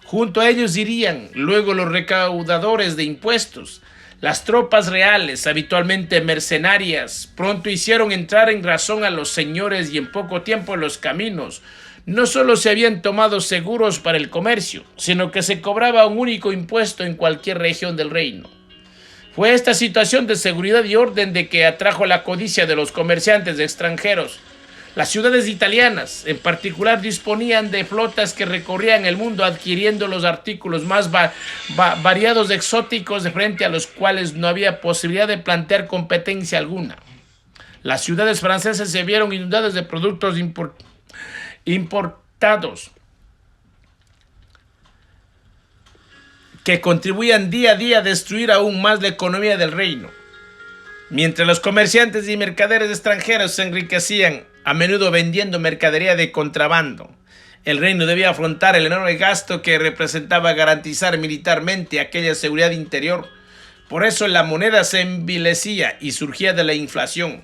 Junto a ellos irían luego los recaudadores de impuestos. Las tropas reales, habitualmente mercenarias, pronto hicieron entrar en razón a los señores y en poco tiempo los caminos no solo se habían tomado seguros para el comercio, sino que se cobraba un único impuesto en cualquier región del reino. Fue esta situación de seguridad y orden de que atrajo la codicia de los comerciantes extranjeros, Las ciudades italianas, en particular, disponían de flotas que recorrían el mundo adquiriendo los artículos más variados exóticos de frente a los cuales no había posibilidad de plantear competencia alguna. Las ciudades francesas se vieron inundadas de productos importados que contribuían día a día a destruir aún más la economía del reino. Mientras los comerciantes y mercaderes extranjeros se enriquecían, a menudo vendiendo mercadería de contrabando, el reino debía afrontar el enorme gasto que representaba garantizar militarmente aquella seguridad interior. Por eso la moneda se envilecía y surgía de la inflación,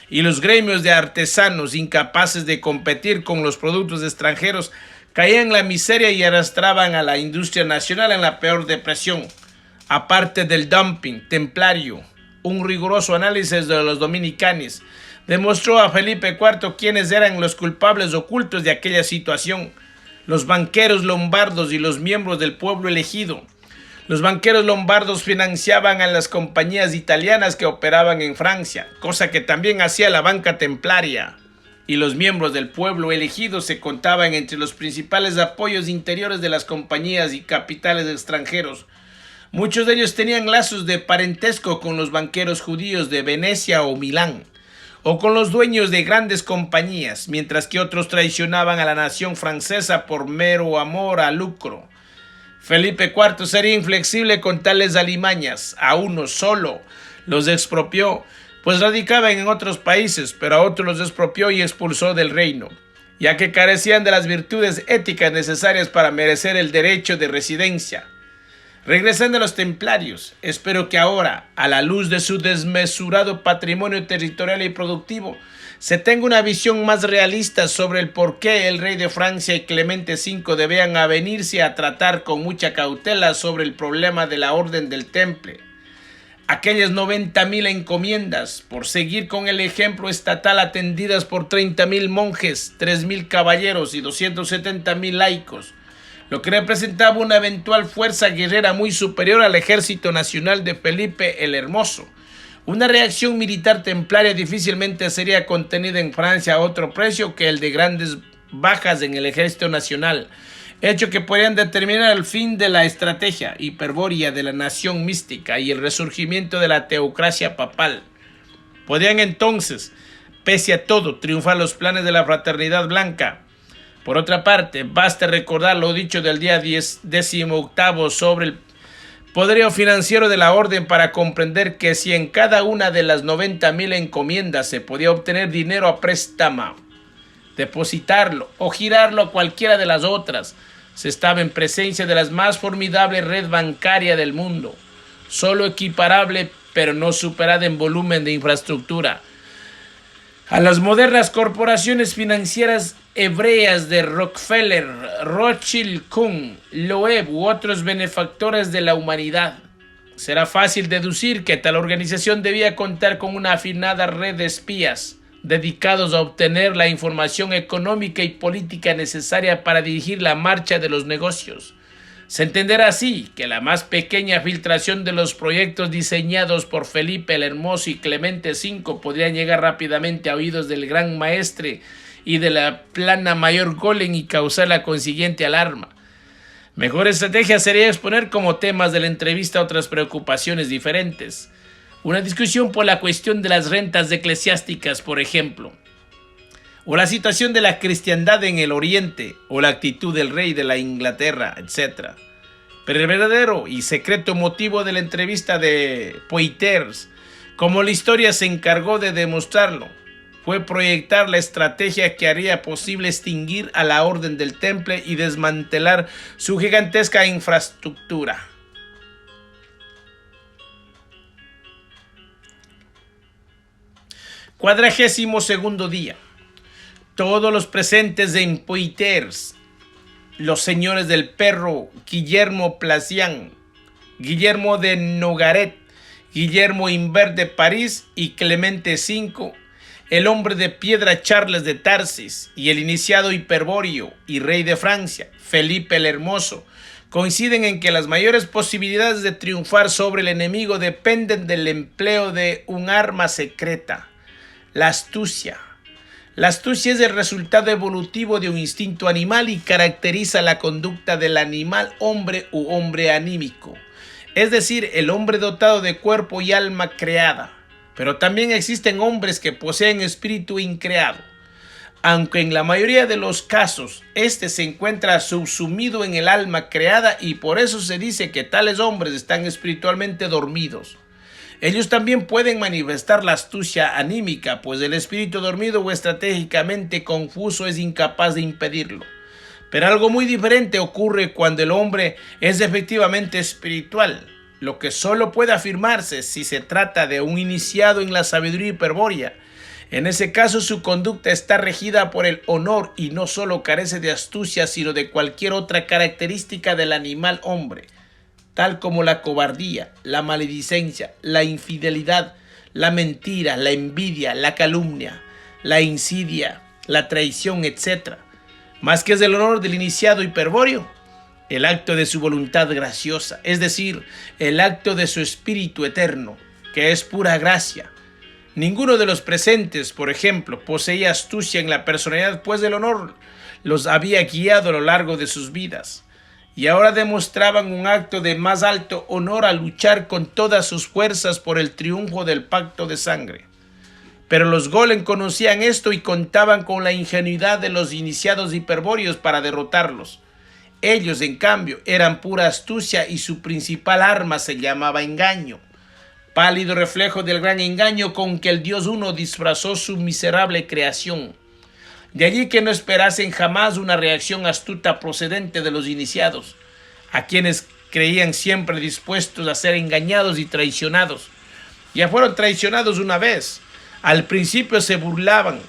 y los gremios de artesanos, incapaces de competir con los productos extranjeros, caían en la miseria y arrastraban a la industria nacional en la peor depresión. Aparte del dumping templario, un riguroso análisis de los dominicanos demostró a Felipe IV quiénes eran los culpables ocultos de aquella situación: los banqueros lombardos y los miembros del pueblo elegido. Los banqueros lombardos financiaban a las compañías italianas que operaban en Francia, cosa que también hacía la banca templaria, y los miembros del pueblo elegido se contaban entre los principales apoyos interiores de las compañías y capitales extranjeros. Muchos de ellos tenían lazos de parentesco con los banqueros judíos de Venecia o Milán, o con los dueños de grandes compañías, mientras que otros traicionaban a la nación francesa por mero amor al lucro. Felipe IV sería inflexible con tales alimañas. A unos solo los expropió, pues radicaban en otros países, pero a otros los expropió y expulsó del reino, ya que carecían de las virtudes éticas necesarias para merecer el derecho de residencia. Regresando a los templarios, espero que ahora, a la luz de su desmesurado patrimonio territorial y productivo, se tenga una visión más realista sobre el por qué el rey de Francia y Clemente V debían avenirse a tratar con mucha cautela sobre el problema de la Orden del Temple. Aquellas 90,000 encomiendas, por seguir con el ejemplo estatal, atendidas por 30,000 monjes, 3,000 caballeros y 270,000 laicos, lo que representaba una eventual fuerza guerrera muy superior al ejército nacional de Felipe el Hermoso. Una reacción militar templaria difícilmente sería contenida en Francia a otro precio que el de grandes bajas en el ejército nacional, hecho que podrían determinar el fin de la estrategia hiperbórea de la nación mística y el resurgimiento de la teocracia papal. Podían entonces, pese a todo, triunfar los planes de la Fraternidad Blanca. Por otra parte, basta recordar lo dicho del día 18 sobre el poderío financiero de la orden para comprender que si en cada una de las 90,000 encomiendas se podía obtener dinero a préstamo, depositarlo o girarlo a cualquiera de las otras, se estaba en presencia de la más formidable red bancaria del mundo, solo equiparable pero no superada en volumen de infraestructura a las modernas corporaciones financieras hebreas de Rockefeller, Rothschild, Kuhn, Loeb u otros benefactores de la humanidad. Será fácil deducir que tal organización debía contar con una afinada red de espías dedicados a obtener la información económica y política necesaria para dirigir la marcha de los negocios. Se entenderá así que la más pequeña filtración de los proyectos diseñados por Felipe el Hermoso y Clemente V podrían llegar rápidamente a oídos del gran maestre y de la plana mayor Golem y causar la consiguiente alarma. Mejor estrategia sería exponer como temas de la entrevista otras preocupaciones diferentes. Una discusión por la cuestión de las rentas eclesiásticas, por ejemplo, o la situación de la cristiandad en el Oriente, o la actitud del rey de la Inglaterra, etc. Pero el verdadero y secreto motivo de la entrevista de Poitiers, como la historia se encargó de demostrarlo, fue proyectar la estrategia que haría posible extinguir a la Orden del Temple y desmantelar su gigantesca infraestructura. Cuadragésimo segundo día. Todos los presentes en Poitiers, los señores del Perro, Guillermo Placian, Guillermo de Nogaret, Guillermo Imbert de París y Clemente V, el hombre de piedra Charles de Tarsis y el iniciado Hiperbóreo y rey de Francia, Felipe el Hermoso, coinciden en que las mayores posibilidades de triunfar sobre el enemigo dependen del empleo de un arma secreta, la astucia. La astucia es el resultado evolutivo de un instinto animal y caracteriza la conducta del animal hombre u hombre anímico, es decir, el hombre dotado de cuerpo y alma creada. Pero también existen hombres que poseen espíritu increado, aunque en la mayoría de los casos este se encuentra subsumido en el alma creada y por eso se dice que tales hombres están espiritualmente dormidos. Ellos también pueden manifestar la astucia anímica, pues el espíritu dormido o estratégicamente confuso es incapaz de impedirlo. Pero algo muy diferente ocurre cuando el hombre es efectivamente espiritual, lo que solo puede afirmarse si se trata de un iniciado en la sabiduría hiperbórea. En ese caso su conducta está regida por el honor y no solo carece de astucia, sino de cualquier otra característica del animal hombre, tal como la cobardía, la maledicencia, la infidelidad, la mentira, la envidia, la calumnia, la insidia, la traición, etc. Más que es el honor del iniciado hiperbóreo, el acto de su voluntad graciosa, es decir, el acto de su espíritu eterno, que es pura gracia. Ninguno de los presentes, por ejemplo, poseía astucia en la personalidad, pues el honor los había guiado a lo largo de sus vidas. Y ahora demostraban un acto de más alto honor al luchar con todas sus fuerzas por el triunfo del pacto de sangre. Pero los golem conocían esto y contaban con la ingenuidad de los iniciados hiperbóreos para derrotarlos. Ellos, en cambio, eran pura astucia y su principal arma se llamaba engaño, pálido reflejo del gran engaño con que el Dios Uno disfrazó su miserable creación. De allí que no esperasen jamás una reacción astuta procedente de los iniciados, a quienes creían siempre dispuestos a ser engañados y traicionados. Ya fueron traicionados una vez. Al principio se burlaban,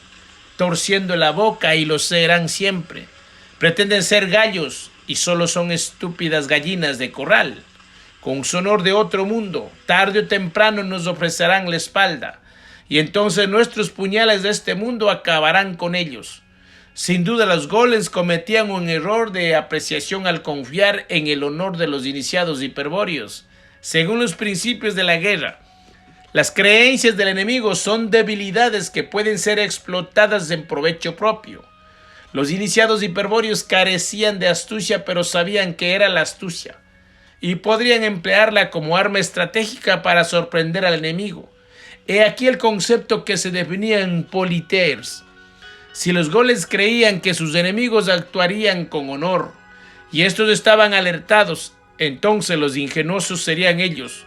torciendo la boca, y lo serán siempre. Pretenden ser gallos y solo son estúpidas gallinas de corral. Con sonor de otro mundo, tarde o temprano nos ofrecerán la espalda, y entonces nuestros puñales de este mundo acabarán con ellos. Sin duda los golems cometían un error de apreciación al confiar en el honor de los iniciados hiperbóreos. Según los principios de la guerra, las creencias del enemigo son debilidades que pueden ser explotadas en provecho propio. Los iniciados hiperbóreos carecían de astucia, pero sabían que era la astucia, y podrían emplearla como arma estratégica para sorprender al enemigo. He aquí el concepto que se definía en Politeers. Si los golems creían que sus enemigos actuarían con honor, y estos estaban alertados, entonces los ingenuosos serían ellos.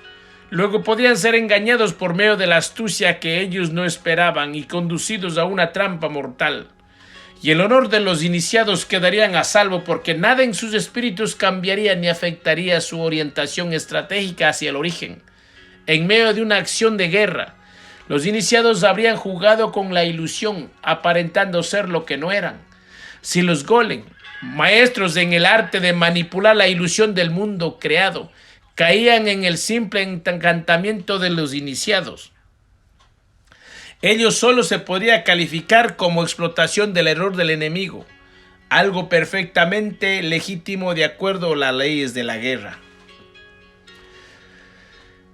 Luego podrían ser engañados por medio de la astucia que ellos no esperaban y conducidos a una trampa mortal. Y el honor de los iniciados quedarían a salvo porque nada en sus espíritus cambiaría ni afectaría su orientación estratégica hacia el origen. En medio de una acción de guerra, los iniciados habrían jugado con la ilusión, aparentando ser lo que no eran. Si los golem, maestros en el arte de manipular la ilusión del mundo creado, caían en el simple encantamiento de los iniciados, ello solo se podría calificar como explotación del error del enemigo, algo perfectamente legítimo de acuerdo a las leyes de la guerra.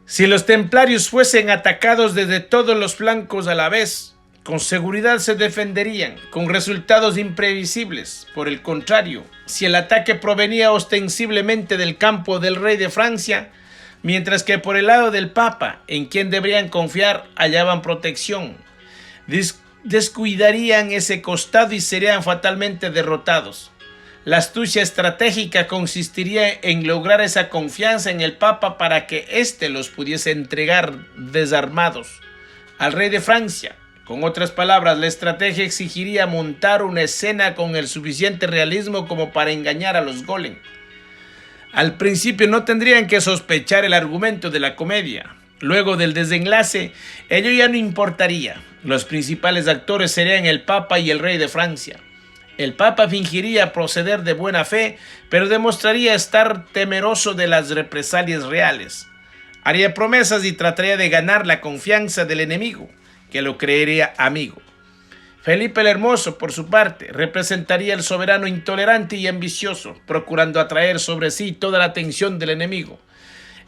Si los templarios fuesen atacados desde todos los flancos a la vez, con seguridad se defenderían, con resultados imprevisibles. Por el contrario, si el ataque provenía ostensiblemente del campo del rey de Francia, mientras que por el lado del Papa, en quien deberían confiar, hallaban protección, descuidarían ese costado y serían fatalmente derrotados. La astucia estratégica consistiría en lograr esa confianza en el Papa para que éste los pudiese entregar desarmados al rey de Francia. Con otras palabras, la estrategia exigiría montar una escena con el suficiente realismo como para engañar a los golem. Al principio no tendrían que sospechar el argumento de la comedia. Luego del desenlace, ello ya no importaría. Los principales actores serían el Papa y el rey de Francia. El Papa fingiría proceder de buena fe, pero demostraría estar temeroso de las represalias reales. Haría promesas y trataría de ganar la confianza del enemigo, que lo creería amigo. Felipe el Hermoso, por su parte, representaría al soberano intolerante y ambicioso, procurando atraer sobre sí toda la atención del enemigo.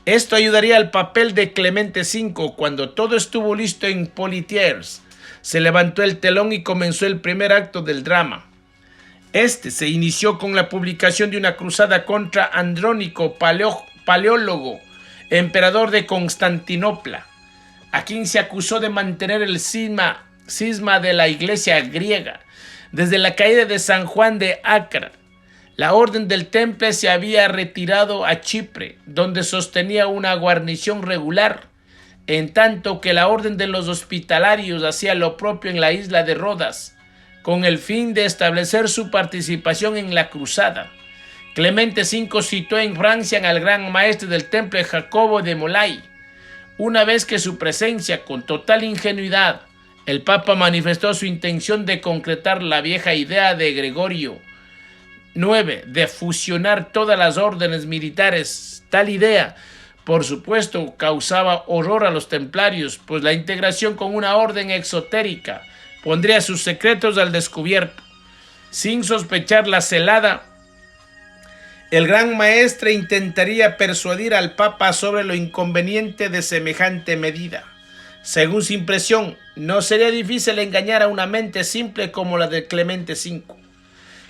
Esto ayudaría al papel de Clemente V cuando todo estuvo listo en Politeers. se levantó el telón y comenzó el primer acto del drama. Este se inició con la publicación de una cruzada contra Andrónico, paleólogo, emperador de Constantinopla, a quien se acusó de mantener el cisma de la iglesia griega. Desde la caída de San Juan de Acre, la orden del Temple se había retirado a Chipre, donde sostenía una guarnición regular, en tanto que la orden de los hospitalarios hacía lo propio en la isla de Rodas, con el fin de establecer su participación en la cruzada. Clemente V citó en Francia al gran maestre del Temple Jacobo de Molay. Una vez que su presencia, con total ingenuidad, el Papa manifestó su intención de concretar la vieja idea de Gregorio IX de fusionar todas las órdenes militares. Tal idea, por supuesto, causaba horror a los templarios, pues la integración con una orden exotérica pondría sus secretos al descubierto. Sin sospechar la celada, el gran maestre intentaría persuadir al Papa sobre lo inconveniente de semejante medida. Según su impresión, no sería difícil engañar a una mente simple como la de Clemente V.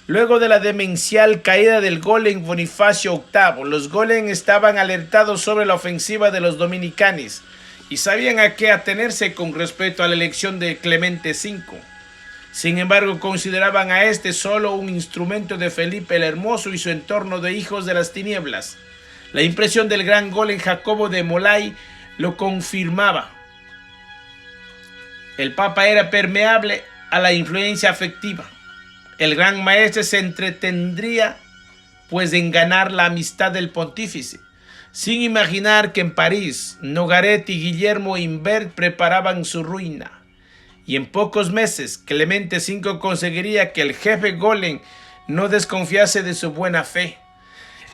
Luego de la demencial caída del golem Bonifacio VIII, los golem estaban alertados sobre la ofensiva de los dominicanos y sabían a qué atenerse con respecto a la elección de Clemente V. Sin embargo, consideraban a este solo un instrumento de Felipe el Hermoso y su entorno de hijos de las tinieblas. La impresión del gran golem Jacobo de Molay lo confirmaba. El Papa era permeable a la influencia afectiva. El gran maestre se entretendría pues en ganar la amistad del pontífice, sin imaginar que en París, Nogaret y Guillermo Imbert preparaban su ruina. Y en pocos meses, Clemente V conseguiría que el jefe golem no desconfiase de su buena fe.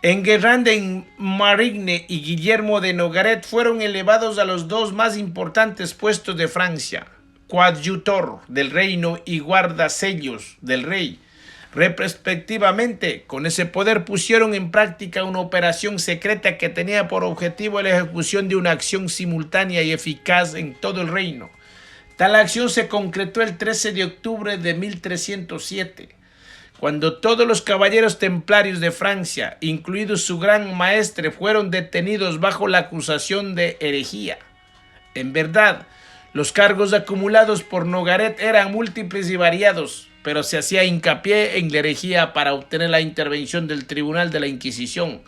Enguerrand de Marigne y Guillermo de Nogaret fueron elevados a los dos más importantes puestos de Francia, coadjutor del reino y guardasellos del rey. Respectivamente, con ese poder pusieron en práctica una operación secreta que tenía por objetivo la ejecución de una acción simultánea y eficaz en todo el reino. Tal acción se concretó el 13 de octubre de 1307, cuando todos los caballeros templarios de Francia, incluido su gran maestre, fueron detenidos bajo la acusación de herejía. En verdad, los cargos acumulados por Nogaret eran múltiples y variados, pero se hacía hincapié en la herejía para obtener la intervención del Tribunal de la Inquisición,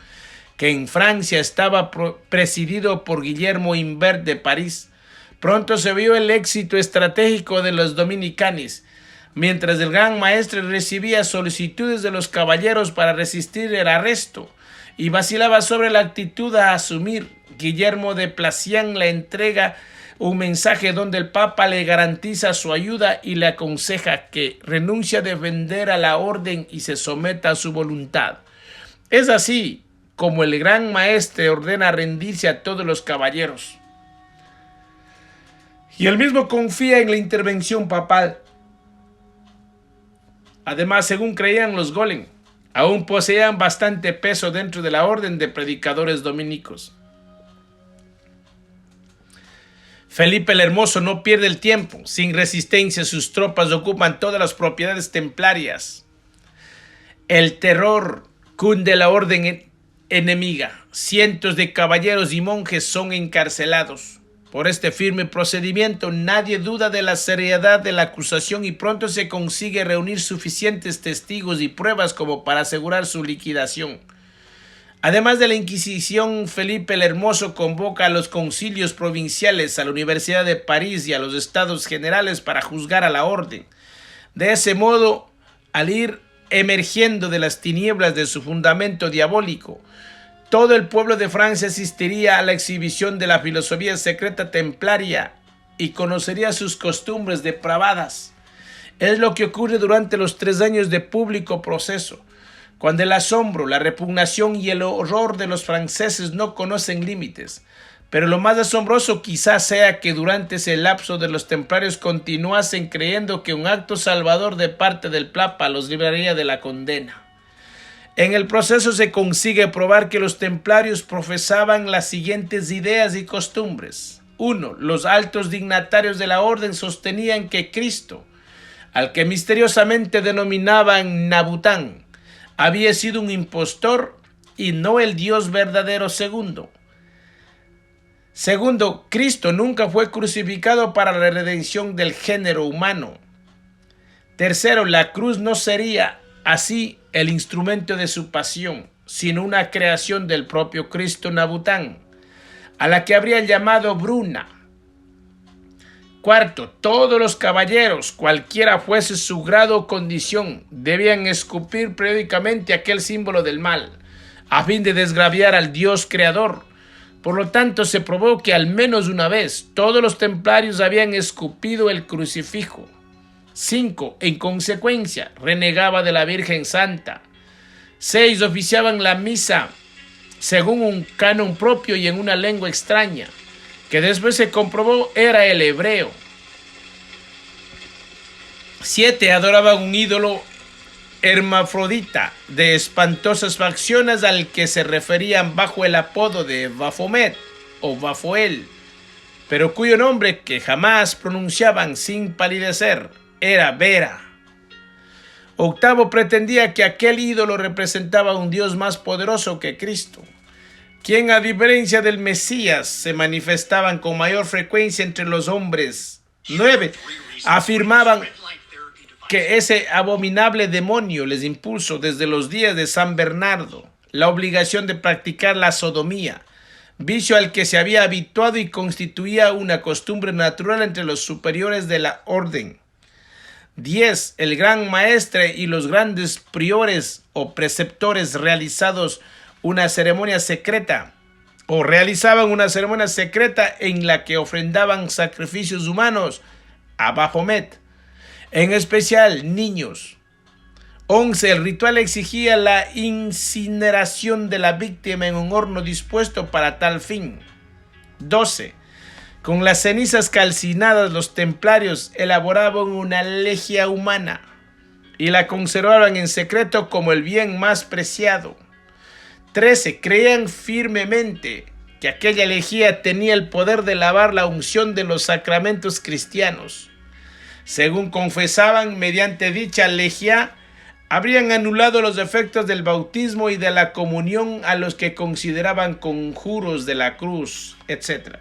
que en Francia estaba presidido por Guillermo Imbert de París. Pronto se vio el éxito estratégico de los dominicanos. Mientras el gran maestre recibía solicitudes de los caballeros para resistir el arresto y vacilaba sobre la actitud a asumir, Guillermo de Placian le entrega un mensaje donde el Papa le garantiza su ayuda y le aconseja que renuncie a defender a la orden y se someta a su voluntad. Es así como el gran maestre ordena rendirse a todos los caballeros. Y él mismo confía en la intervención papal. Además, según creían los golem, aún poseían bastante peso dentro de la orden de predicadores dominicos. Felipe el Hermoso no pierde el tiempo. Sin resistencia, sus tropas ocupan todas las propiedades templarias. El terror cunde la orden enemiga. Cientos de caballeros y monjes son encarcelados. Por este firme procedimiento, nadie duda de la seriedad de la acusación y pronto se consigue reunir suficientes testigos y pruebas como para asegurar su liquidación. Además de la Inquisición, Felipe el Hermoso convoca a los concilios provinciales, a la Universidad de París y a los Estados Generales para juzgar a la orden. De ese modo, al ir emergiendo de las tinieblas de su fundamento diabólico, todo el pueblo de Francia asistiría a la exhibición de la filosofía secreta templaria y conocería sus costumbres depravadas. Es lo que ocurre durante los 3 años de público proceso, cuando el asombro, la repugnación y el horror de los franceses no conocen límites. Pero lo más asombroso quizás sea que durante ese lapso de los templarios continuasen creyendo que un acto salvador de parte del Papa los libraría de la condena. En el proceso se consigue probar que los templarios profesaban las siguientes ideas y costumbres. 1. Los altos dignatarios de la orden sostenían que Cristo, al que misteriosamente denominaban Nabután, había sido un impostor y no el Dios verdadero. Segundo, Cristo nunca fue crucificado para la redención del género humano. Tercero, la cruz no sería así el instrumento de su pasión, sino una creación del propio Cristo Nabután, a la que habrían llamado Bruna. Cuarto, todos los caballeros, cualquiera fuese su grado o condición, debían escupir periódicamente aquel símbolo del mal, a fin de desgraviar al Dios creador. Por lo tanto, se probó que al menos una vez todos los templarios habían escupido el crucifijo. 5. En consecuencia, renegaba de la Virgen Santa. 6. Oficiaban la misa según un canon propio y en una lengua extraña, que después se comprobó era el hebreo. 7. Adoraban un ídolo hermafrodita de espantosas facciones al que se referían bajo el apodo de Baphomet o Bafoel, pero cuyo nombre que jamás pronunciaban sin palidecer era Vera. 8. Pretendía que aquel ídolo representaba un Dios más poderoso que Cristo, quien a diferencia del Mesías se manifestaban con mayor frecuencia entre los hombres. 9. Afirmaban que ese abominable demonio les impuso desde los días de San Bernardo la obligación de practicar la sodomía, vicio al que se había habituado y constituía una costumbre natural entre los superiores de la orden. 10. El gran maestre y los grandes priores o preceptores realizaban una ceremonia secreta en la que ofrendaban sacrificios humanos a Baphomet, en especial niños. 11. El ritual exigía la incineración de la víctima en un horno dispuesto para tal fin. 12. Con las cenizas calcinadas los templarios elaboraban una lejía humana y la conservaban en secreto como el bien más preciado. 13. Creían firmemente que aquella lejía tenía el poder de lavar la unción de los sacramentos cristianos. Según confesaban, mediante dicha lejía habrían anulado los efectos del bautismo y de la comunión a los que consideraban conjuros de la cruz, etc.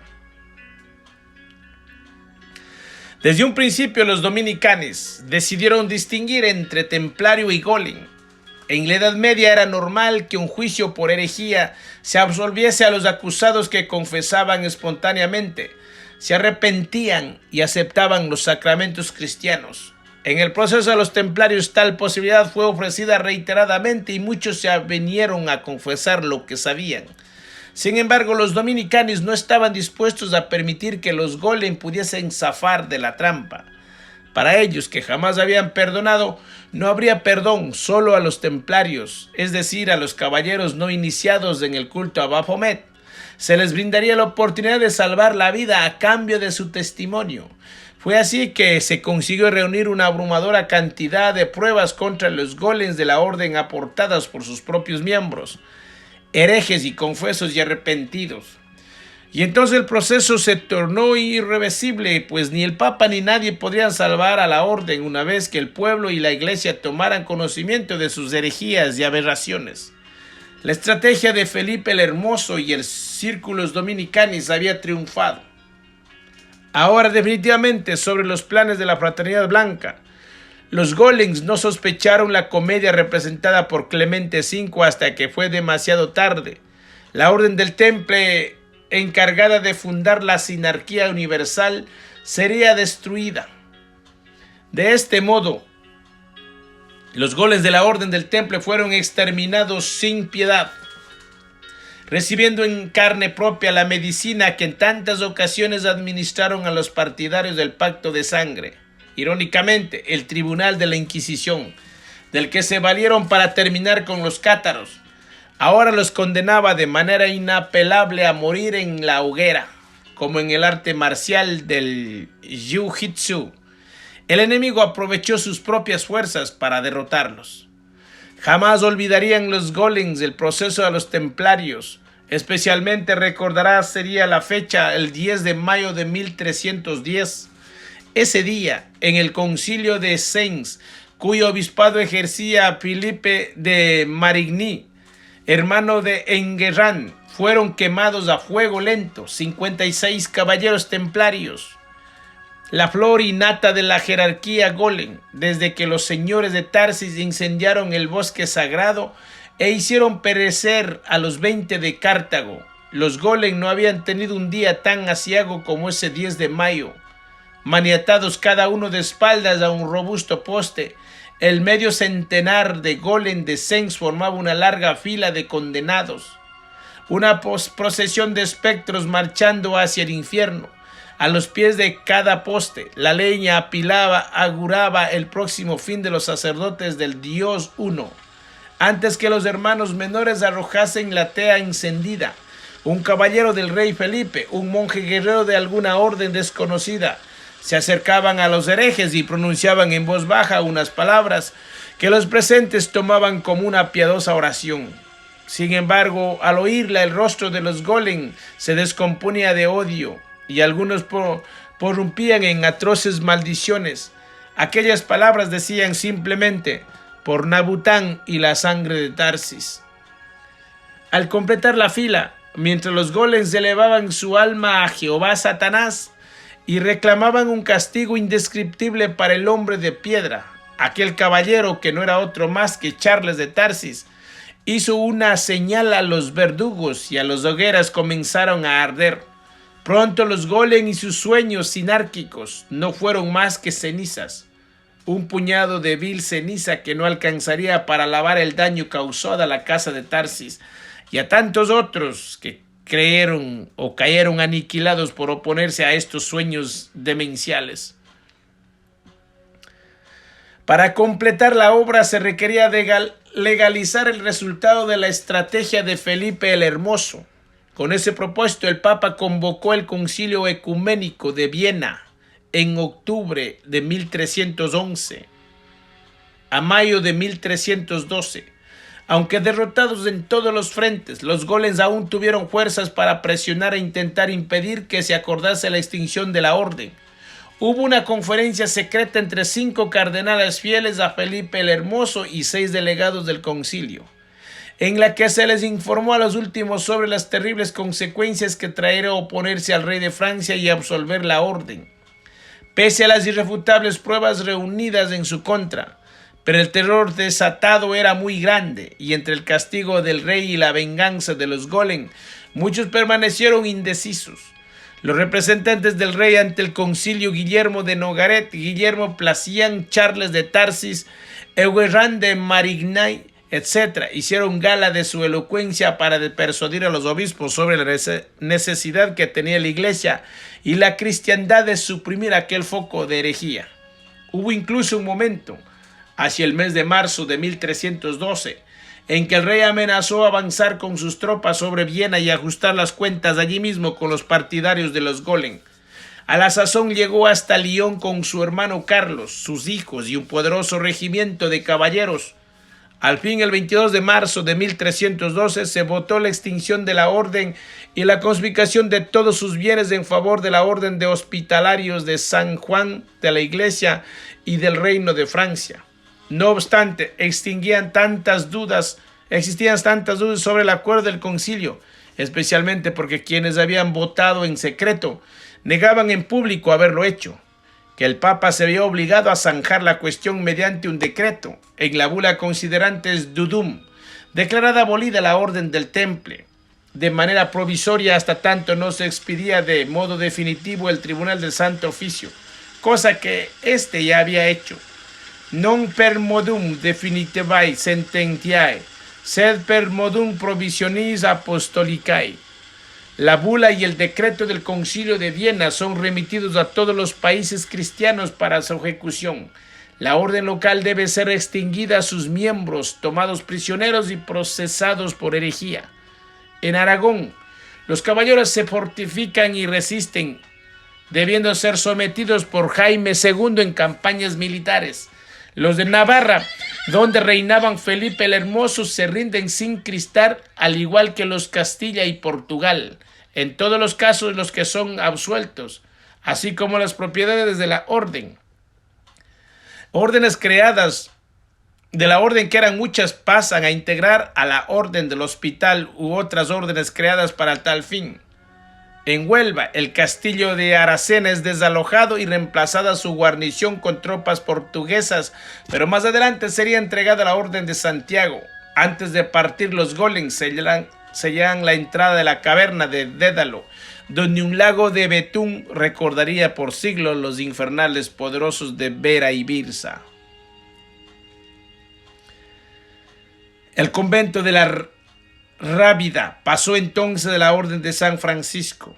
Desde un principio los dominicanes decidieron distinguir entre templario y golem. En la Edad Media era normal que un juicio por herejía se absolviese a los acusados que confesaban espontáneamente, se arrepentían y aceptaban los sacramentos cristianos. En el proceso de los templarios tal posibilidad fue ofrecida reiteradamente y muchos se vinieron a confesar lo que sabían. Sin embargo, los dominicanos no estaban dispuestos a permitir que los golem pudiesen zafar de la trampa. Para ellos, que jamás habían perdonado, no habría perdón solo a los templarios, es decir, a los caballeros no iniciados en el culto a Baphomet. Se les brindaría la oportunidad de salvar la vida a cambio de su testimonio. Fue así que se consiguió reunir una abrumadora cantidad de pruebas contra los golems de la orden aportadas por sus propios miembros, herejes y confesos y arrepentidos. Y entonces el proceso se tornó irreversible, pues ni el Papa ni nadie podrían salvar a la orden una vez que el pueblo y la iglesia tomaran conocimiento de sus herejías y aberraciones. La estrategia de Felipe el Hermoso y el Círculos Dominicanis había triunfado. Ahora definitivamente sobre los planes de la Fraternidad Blanca. Los golems no sospecharon la comedia representada por Clemente V hasta que fue demasiado tarde. La Orden del Temple, encargada de fundar la sinarquía universal, sería destruida. De este modo, los golems de la Orden del Temple fueron exterminados sin piedad, recibiendo en carne propia la medicina que en tantas ocasiones administraron a los partidarios del pacto de sangre. Irónicamente, el tribunal de la Inquisición, del que se valieron para terminar con los cátaros, ahora los condenaba de manera inapelable a morir en la hoguera, como en el arte marcial del Jiu-Jitsu. El enemigo aprovechó sus propias fuerzas para derrotarlos. Jamás olvidarían los golems el proceso de los templarios, Especialmente recordarás sería la fecha, el 10 de mayo de 1310. Ese día, en el concilio de Sens, cuyo obispado ejercía Felipe de Marigny, hermano de Enguerrand, fueron quemados a fuego lento 56 caballeros templarios, la flor y nata de la jerarquía golem, desde que los señores de Tarsis incendiaron el bosque sagrado e hicieron perecer a los 20 de Cartago. Los golem no habían tenido un día tan aciago como ese 10 de mayo. Maniatados cada uno de espaldas a un robusto poste, el medio centenar de golem de Sens formaba una larga fila de condenados. Una procesión de espectros marchando hacia el infierno. A los pies de cada poste, la leña apilaba, auguraba el próximo fin de los sacerdotes del Dios uno. Antes que los hermanos menores arrojasen la tea encendida, un caballero del rey Felipe, un monje guerrero de alguna orden desconocida, se acercaban a los herejes y pronunciaban en voz baja unas palabras que los presentes tomaban como una piadosa oración. Sin embargo, al oírla, el rostro de los golem se descomponía de odio y algunos prorrumpían en atroces maldiciones. Aquellas palabras decían simplemente: por Nabután y la sangre de Tarsis. Al completar la fila, mientras los golems elevaban su alma a Jehová Satanás y reclamaban un castigo indescriptible para el hombre de piedra, aquel caballero, que no era otro más que Charles de Tarsis, hizo una señal a los verdugos y a las hogueras comenzaron a arder. Pronto los golems y sus sueños sinárquicos no fueron más que cenizas. Un puñado de vil ceniza que no alcanzaría para lavar el daño causado a la casa de Tarsis y a tantos otros que creyeron o cayeron aniquilados por oponerse a estos sueños demenciales. Para completar la obra se requería legalizar el resultado de la estrategia de Felipe el Hermoso. Con ese propósito, el Papa convocó el Concilio Ecuménico de Viena en octubre de 1311 a mayo de 1312. Aunque derrotados en todos los frentes, los golems aún tuvieron fuerzas para presionar e intentar impedir que se acordase la extinción de la orden. Hubo una conferencia secreta entre 5 cardenales fieles a Felipe el Hermoso y 6 delegados del concilio, en la que se les informó a los últimos sobre las terribles consecuencias que traería oponerse al rey de Francia y absolver la orden, pese a las irrefutables pruebas reunidas en su contra. Pero el terror desatado era muy grande, y entre el castigo del rey y la venganza de los golem, muchos permanecieron indecisos. Los representantes del rey ante el concilio, Guillermo de Nogaret, Guillermo Placian, Charles de Tarsis, Enguerrand de Marigny, etc., hicieron gala de su elocuencia para persuadir a los obispos sobre la necesidad que tenía la iglesia y la cristiandad de suprimir aquel foco de herejía. Hubo incluso un momento, hacia el mes de marzo de 1312, en que el rey amenazó avanzar con sus tropas sobre Viena y ajustar las cuentas allí mismo con los partidarios de los golem. A la sazón llegó hasta Lyon con su hermano Carlos, sus hijos y un poderoso regimiento de caballeros. Al fin, el 22 de marzo de 1312 se votó la extinción de la orden y la confiscación de todos sus bienes en favor de la orden de hospitalarios de San Juan de la Iglesia y del Reino de Francia. No obstante, existían tantas dudas sobre el acuerdo del concilio, especialmente porque quienes habían votado en secreto negaban en público haberlo hecho, que el Papa se vio obligado a zanjar la cuestión mediante un decreto en la bula Considerantes Dudum, declarada abolida la orden del Temple, de manera provisoria hasta tanto no se expidía de modo definitivo el Tribunal del Santo Oficio, cosa que éste ya había hecho. Non per modum definitivae sententiae, sed per modum provisionis apostolicae. La bula y el decreto del Concilio de Viena son remitidos a todos los países cristianos para su ejecución. La orden local debe ser extinguida a sus miembros, tomados prisioneros y procesados por herejía. En Aragón, los caballeros se fortifican y resisten, debiendo ser sometidos por Jaime II en campañas militares. Los de Navarra donde reinaban Felipe el Hermoso, se rinden sin cristar, al igual que los Castilla y Portugal, en todos los casos los que son absueltos, así como las propiedades de la orden. Órdenes creadas de la orden, que eran muchas, pasan a integrar a la orden del hospital u otras órdenes creadas para tal fin. En Huelva, el castillo de Aracena es desalojado y reemplazada su guarnición con tropas portuguesas, pero más adelante sería entregada a la Orden de Santiago. Antes de partir, los golems sellaban la entrada de la caverna de Dédalo, donde un lago de betún recordaría por siglos los infernales poderosos de Vera y Birsa. El convento de la Rábida pasó entonces de la Orden de San Francisco.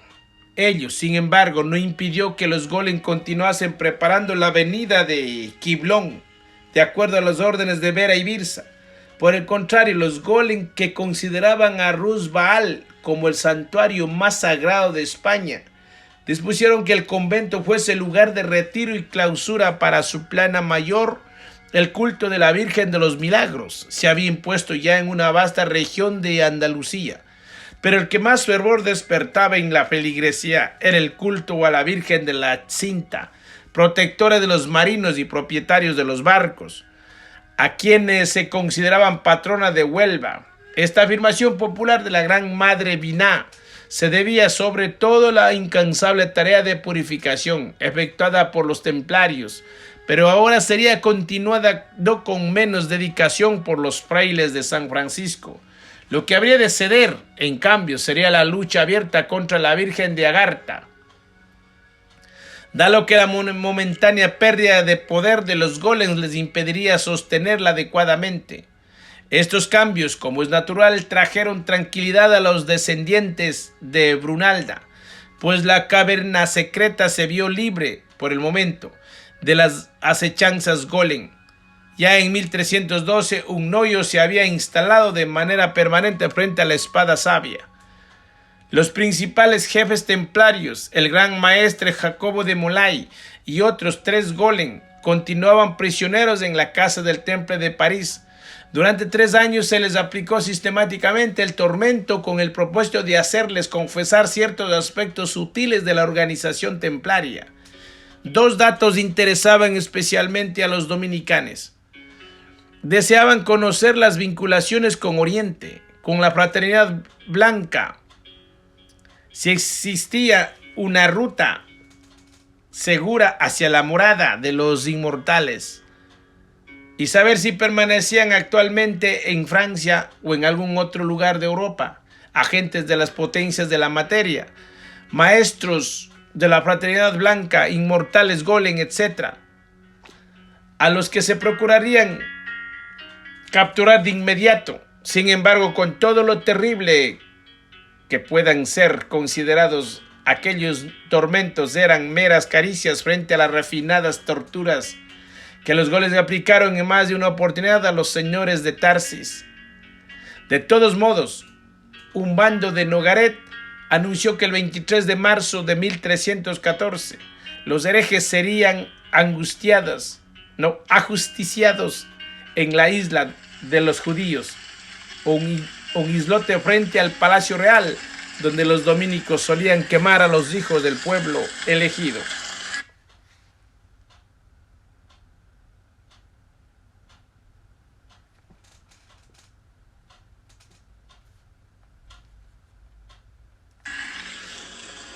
Ello, sin embargo, no impidió que los golems continuasen preparando la venida de Quiblón, de acuerdo a las órdenes de Vera y Birsa. Por el contrario, los golems, que consideraban a Ruz Baal como el santuario más sagrado de España, dispusieron que el convento fuese lugar de retiro y clausura para su plana mayor. El culto de la Virgen de los Milagros se había impuesto ya en una vasta región de Andalucía, pero el que más fervor despertaba en la feligresía era el culto a la Virgen de la Cinta, protectora de los marinos y propietarios de los barcos, a quienes se consideraban patrona de Huelva. Esta afirmación popular de la Gran Madre Biná se debía sobre todo a la incansable tarea de purificación efectuada por los templarios, pero ahora sería continuada no con menos dedicación por los frailes de San Francisco. Lo que habría de ceder, en cambio, sería la lucha abierta contra la Virgen de Agartha, dado que la momentánea pérdida de poder de los golems les impediría sostenerla adecuadamente. Estos cambios, como es natural, trajeron tranquilidad a los descendientes de Brunalda, pues la caverna secreta se vio libre, por el momento, de las acechanzas golem. Ya en 1312 un noyo se había instalado de manera permanente frente a la espada sabia. Los principales jefes templarios, el gran maestre Jacobo de Molay y otros 3 golem, continuaban prisioneros en la casa del Temple de París. Durante 3 años se les aplicó sistemáticamente el tormento con el propósito de hacerles confesar ciertos aspectos sutiles de la organización templaria. 2 datos interesaban especialmente a los dominicanos. Deseaban conocer las vinculaciones con Oriente, con la fraternidad blanca, si existía una ruta segura hacia la morada de los inmortales, y saber si permanecían actualmente en Francia o en algún otro lugar de Europa, agentes de las potencias de la materia, maestros de la fraternidad blanca, inmortales, golem, etc., a los que se procurarían capturar de inmediato. Sin embargo, con todo lo terrible que puedan ser considerados, aquellos tormentos eran meras caricias frente a las refinadas torturas que los golems aplicaron en más de una oportunidad a los señores de Tarsis. De todos modos, un bando de Nogaret anunció que el 23 de marzo de 1314 los herejes serían ajusticiados en la isla de los judíos, un islote frente al Palacio Real, donde los dominicos solían quemar a los hijos del pueblo elegido.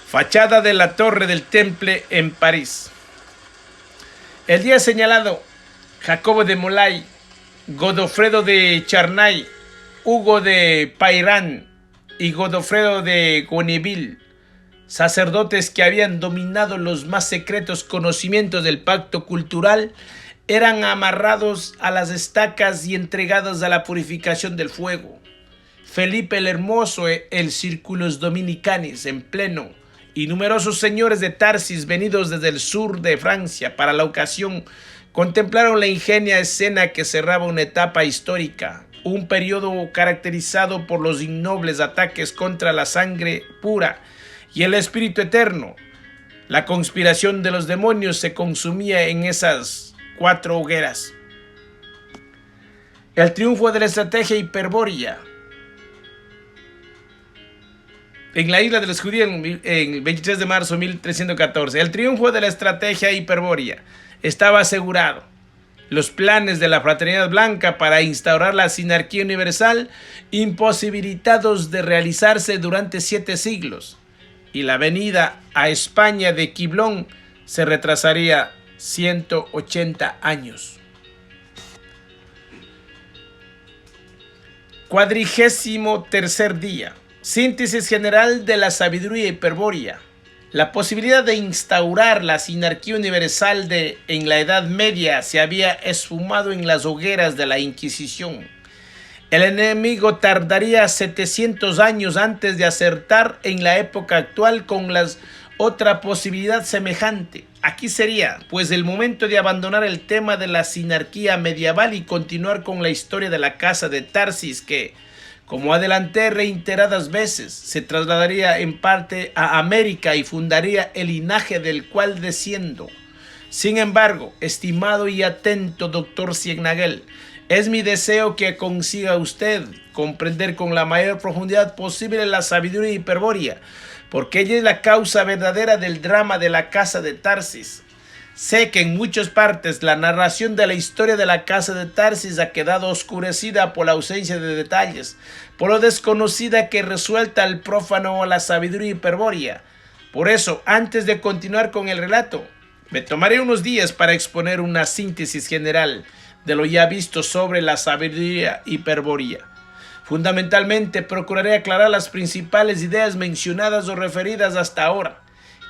Fachada de la Torre del Temple en París. El día señalado, Jacobo de Molay, Godofredo de Charnay, Hugo de Pairán y Godofredo de Goneville, sacerdotes que habían dominado los más secretos conocimientos del pacto cultural, eran amarrados a las estacas y entregados a la purificación del fuego. Felipe el Hermoso, el Círculos Dominicanis en pleno, y numerosos señores de Tarsis venidos desde el sur de Francia para la ocasión, contemplaron la ingenia escena que cerraba una etapa histórica, un periodo caracterizado por los innobles ataques contra la sangre pura y el espíritu eterno. La conspiración de los demonios se consumía en esas 4 hogueras. El triunfo de la estrategia hiperbórea. En la isla de los judíos, en 23 de marzo de 1314, el triunfo de la estrategia hiperbórea estaba asegurado. Los planes de la Fraternidad Blanca para instaurar la sinarquía universal imposibilitados de realizarse durante 7 siglos, y la venida a España de Quiblón se retrasaría 180 años. 43º día. Síntesis general de la sabiduría hiperbórea. La posibilidad de instaurar la sinarquía universal en la Edad Media se había esfumado en las hogueras de la Inquisición. El enemigo tardaría 700 años antes de acertar en la época actual con otra posibilidad semejante. Aquí sería, pues, el momento de abandonar el tema de la sinarquía medieval y continuar con la historia de la casa de Tarsis que, como adelanté reiteradas veces, se trasladaría en parte a América y fundaría el linaje del cual desciendo. Sin embargo, estimado y atento doctor Cienaguel, es mi deseo que consiga usted comprender con la mayor profundidad posible la sabiduría hiperbórea, porque ella es la causa verdadera del drama de la casa de Tarsis. Sé que en muchas partes la narración de la historia de la casa de Tarsis ha quedado oscurecida por la ausencia de detalles, por lo desconocida que resuelta el prófano la sabiduría hiperbórea. Por eso, antes de continuar con el relato, me tomaré unos días para exponer una síntesis general de lo ya visto sobre la sabiduría hiperbórea. Fundamentalmente, procuraré aclarar las principales ideas mencionadas o referidas hasta ahora.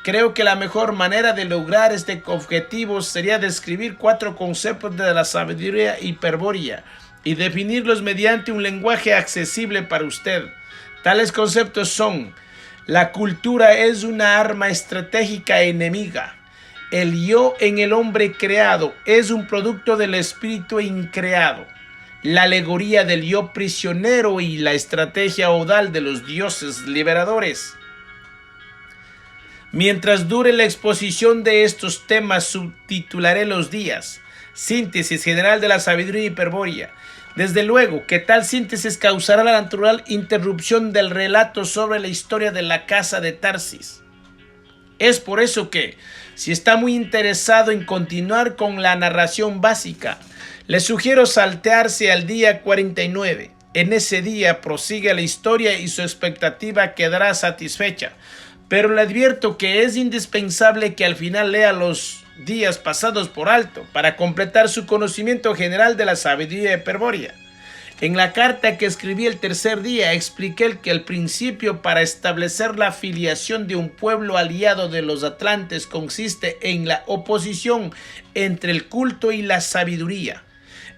Creo que la mejor manera de lograr este objetivo sería describir 4 conceptos de la sabiduría hiperbórea y definirlos mediante un lenguaje accesible para usted. Tales conceptos son: la cultura es una arma estratégica enemiga. El yo en el hombre creado es un producto del espíritu increado. La alegoría del yo prisionero y la estrategia odal de los dioses liberadores. Mientras dure la exposición de estos temas, subtitularé los días: síntesis general de la sabiduría hiperbórea. Desde luego que tal síntesis causará la natural interrupción del relato sobre la historia de la casa de Tarsis. Es por eso que, si está muy interesado en continuar con la narración básica, le sugiero saltearse al día 49. En ese día prosigue la historia y su expectativa quedará satisfecha. Pero le advierto que es indispensable que al final lea los días pasados por alto para completar su conocimiento general de la sabiduría hiperbórea. En la carta que escribí el 3er día expliqué que el principio para establecer la filiación de un pueblo aliado de los atlantes consiste en la oposición entre el culto y la sabiduría,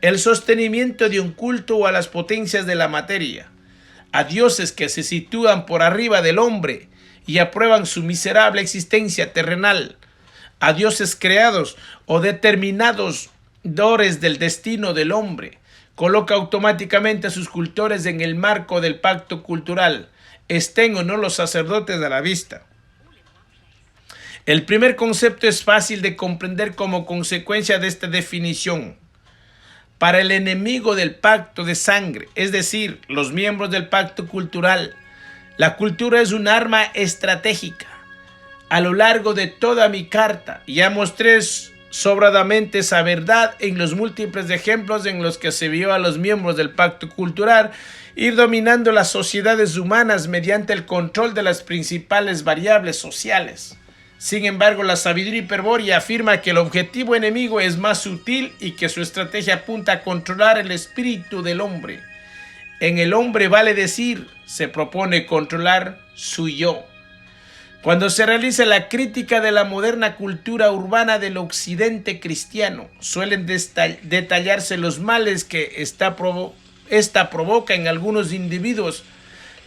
el sostenimiento de un culto a las potencias de la materia, a dioses que se sitúan por arriba del hombre y aprueban su miserable existencia terrenal, a dioses creados o determinados dores del destino del hombre. Coloca automáticamente a sus cultores en el marco del pacto cultural, estén o no los sacerdotes a la vista. El primer concepto es fácil de comprender como consecuencia de esta definición. Para el enemigo del pacto de sangre, es decir, los miembros del pacto cultural, la cultura es un arma estratégica. A lo largo de toda mi carta ya mostré sobradamente esa verdad en los múltiples ejemplos en los que se vio a los miembros del pacto cultural ir dominando las sociedades humanas mediante el control de las principales variables sociales. Sin embargo, la sabiduría hiperbórea afirma que el objetivo enemigo es más sutil y que su estrategia apunta a controlar el espíritu del hombre. En el hombre, vale decir, se propone controlar su yo. Cuando se realiza la crítica de la moderna cultura urbana del occidente cristiano, suelen detallarse los males que esta provoca en algunos individuos: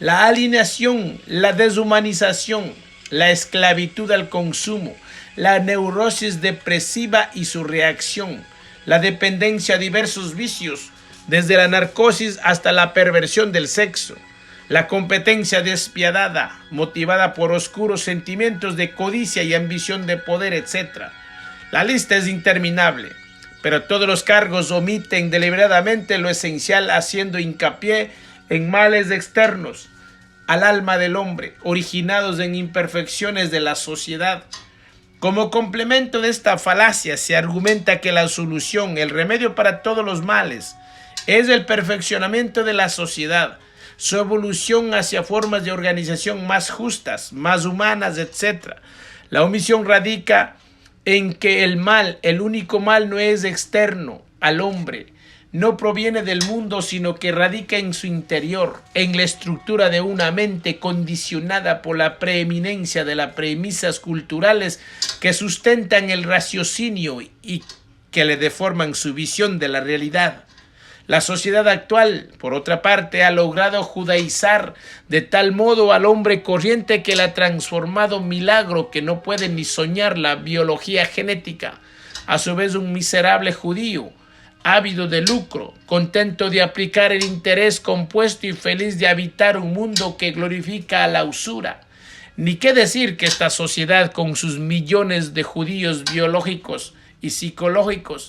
la alienación, la deshumanización, la esclavitud al consumo, la neurosis depresiva y su reacción, la dependencia a diversos vicios, desde la narcosis hasta la perversión del sexo, la competencia despiadada, motivada por oscuros sentimientos de codicia y ambición de poder, etc. La lista es interminable, pero todos los cargos omiten deliberadamente lo esencial, haciendo hincapié en males externos al alma del hombre, originados en imperfecciones de la sociedad. Como complemento de esta falacia se argumenta que la solución, el remedio para todos los males, es el perfeccionamiento de la sociedad, su evolución hacia formas de organización más justas, más humanas, etc. La omisión radica en que el mal, el único mal, no es externo al hombre, no proviene del mundo, sino que radica en su interior, en la estructura de una mente condicionada por la preeminencia de las premisas culturales que sustentan el raciocinio y que le deforman su visión de la realidad. La sociedad actual, por otra parte, ha logrado judaizar de tal modo al hombre corriente que le ha transformado milagro que no puede ni soñar la biología genética. A su vez, un miserable judío, ávido de lucro, contento de aplicar el interés compuesto y feliz de habitar un mundo que glorifica a la usura. Ni qué decir que esta sociedad, con sus millones de judíos biológicos y psicológicos,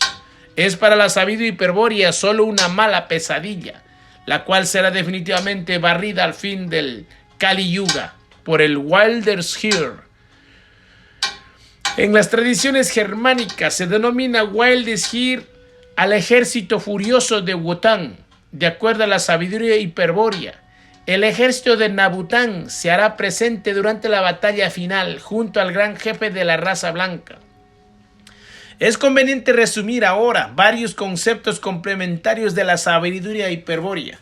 es para la sabiduría hiperbórea solo una mala pesadilla, la cual será definitivamente barrida al fin del Kali Yuga por el Wilders Heer. En las tradiciones germánicas se denomina Wilders Heer al ejército furioso de Wotan, de acuerdo a la sabiduría hiperbórea. El ejército de Nabután se hará presente durante la batalla final junto al gran jefe de la raza blanca. Es conveniente resumir ahora varios conceptos complementarios de la sabiduría hiperbórea,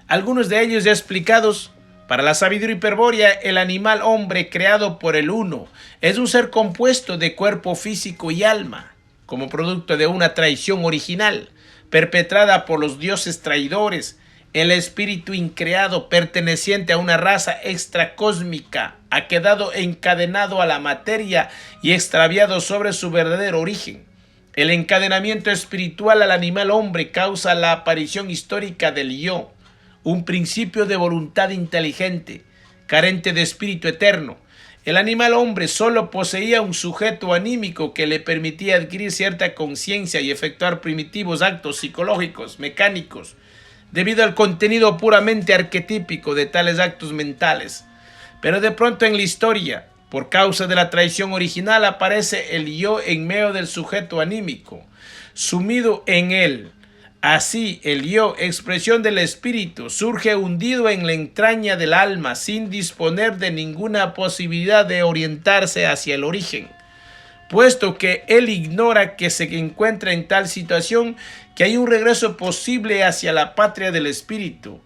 algunos de ellos ya explicados. Para la sabiduría hiperbórea, el animal hombre creado por el Uno es un ser compuesto de cuerpo físico y alma, como producto de una traición original, perpetrada por los dioses traidores. El espíritu increado, perteneciente a una raza extracósmica, ha quedado encadenado a la materia y extraviado sobre su verdadero origen. El encadenamiento espiritual al animal hombre causa la aparición histórica del yo, un principio de voluntad inteligente, carente de espíritu eterno. El animal hombre solo poseía un sujeto anímico que le permitía adquirir cierta conciencia y efectuar primitivos actos psicológicos, mecánicos, debido al contenido puramente arquetípico de tales actos mentales. Pero de pronto en la historia, por causa de la traición original, aparece el yo en medio del sujeto anímico, sumido en él. Así, el yo, expresión del espíritu, surge hundido en la entraña del alma, sin disponer de ninguna posibilidad de orientarse hacia el origen, puesto que él ignora que se encuentra en tal situación que hay un regreso posible hacia la patria del espíritu.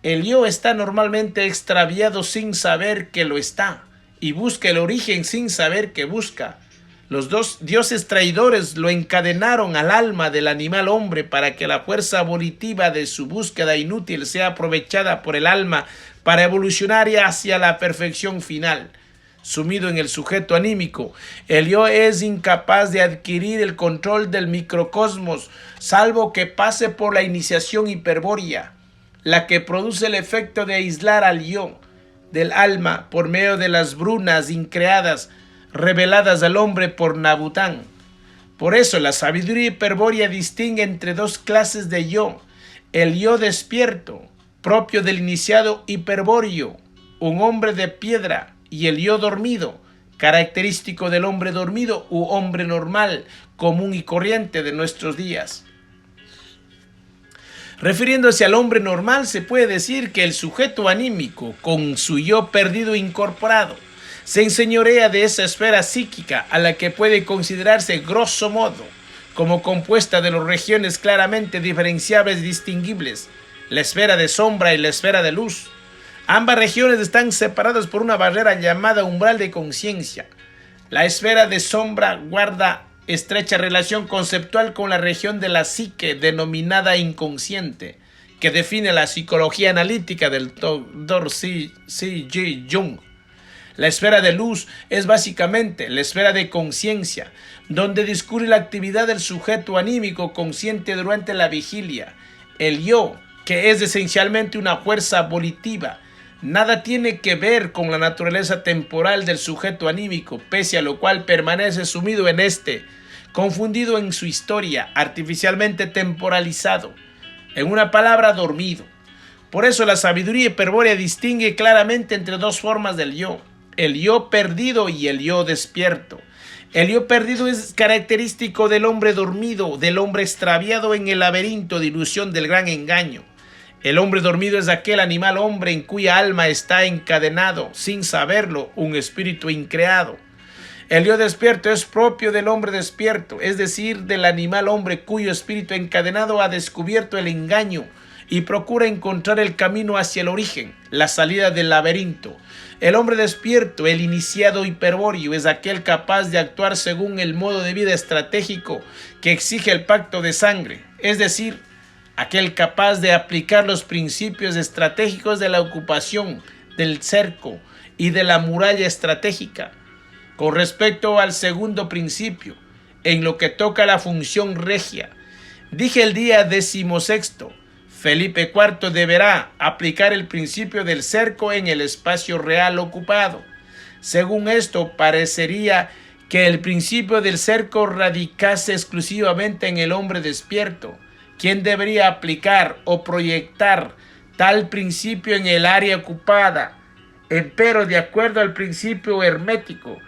El yo está normalmente extraviado sin saber que lo está, y busca el origen sin saber que busca. Los dos dioses traidores lo encadenaron al alma del animal hombre para que la fuerza volitiva de su búsqueda inútil sea aprovechada por el alma para evolucionar hacia la perfección final. Sumido en el sujeto anímico, el yo es incapaz de adquirir el control del microcosmos, salvo que pase por la iniciación hiperbórea, la que produce el efecto de aislar al yo del alma por medio de las brunas increadas reveladas al hombre por Nabután. Por eso la sabiduría hiperbórea distingue entre dos clases de yo: el yo despierto, propio del iniciado hiperbóreo, un hombre de piedra, y el yo dormido, característico del hombre dormido u hombre normal, común y corriente de nuestros días. Refiriéndose al hombre normal, se puede decir que el sujeto anímico, con su yo perdido incorporado, se enseñorea de esa esfera psíquica a la que puede considerarse grosso modo como compuesta de las regiones claramente diferenciables y distinguibles, la esfera de sombra y la esfera de luz. Ambas regiones están separadas por una barrera llamada umbral de conciencia. La esfera de sombra guarda estrecha relación conceptual con la región de la psique denominada inconsciente, que define la psicología analítica del Dr. C.G. Jung. La esfera de luz es básicamente la esfera de conciencia, donde discurre la actividad del sujeto anímico consciente durante la vigilia. El yo, que es esencialmente una fuerza volitiva, nada tiene que ver con la naturaleza temporal del sujeto anímico, pese a lo cual permanece sumido en este, confundido en su historia, artificialmente temporalizado. En una palabra, dormido. Por eso la sabiduría hiperbórea distingue claramente entre dos formas del yo: el yo perdido y el yo despierto. El yo perdido es característico del hombre dormido, del hombre extraviado en el laberinto de ilusión del gran engaño. El hombre dormido es aquel animal hombre en cuya alma está encadenado, sin saberlo, un espíritu increado. El yo despierto es propio del hombre despierto, es decir, del animal hombre cuyo espíritu encadenado ha descubierto el engaño y procura encontrar el camino hacia el origen, la salida del laberinto. El hombre despierto, el iniciado hiperbóreo, es aquel capaz de actuar según el modo de vida estratégico que exige el pacto de sangre, es decir, aquel capaz de aplicar los principios estratégicos de la ocupación, del cerco y de la muralla estratégica. Con respecto al segundo principio, en lo que toca a la función regia, dije el día 16º, Felipe IV deberá aplicar el principio del cerco en el espacio real ocupado. Según esto, parecería que el principio del cerco radicase exclusivamente en el hombre despierto, quien debería aplicar o proyectar tal principio en el área ocupada. Empero, de acuerdo al principio hermético,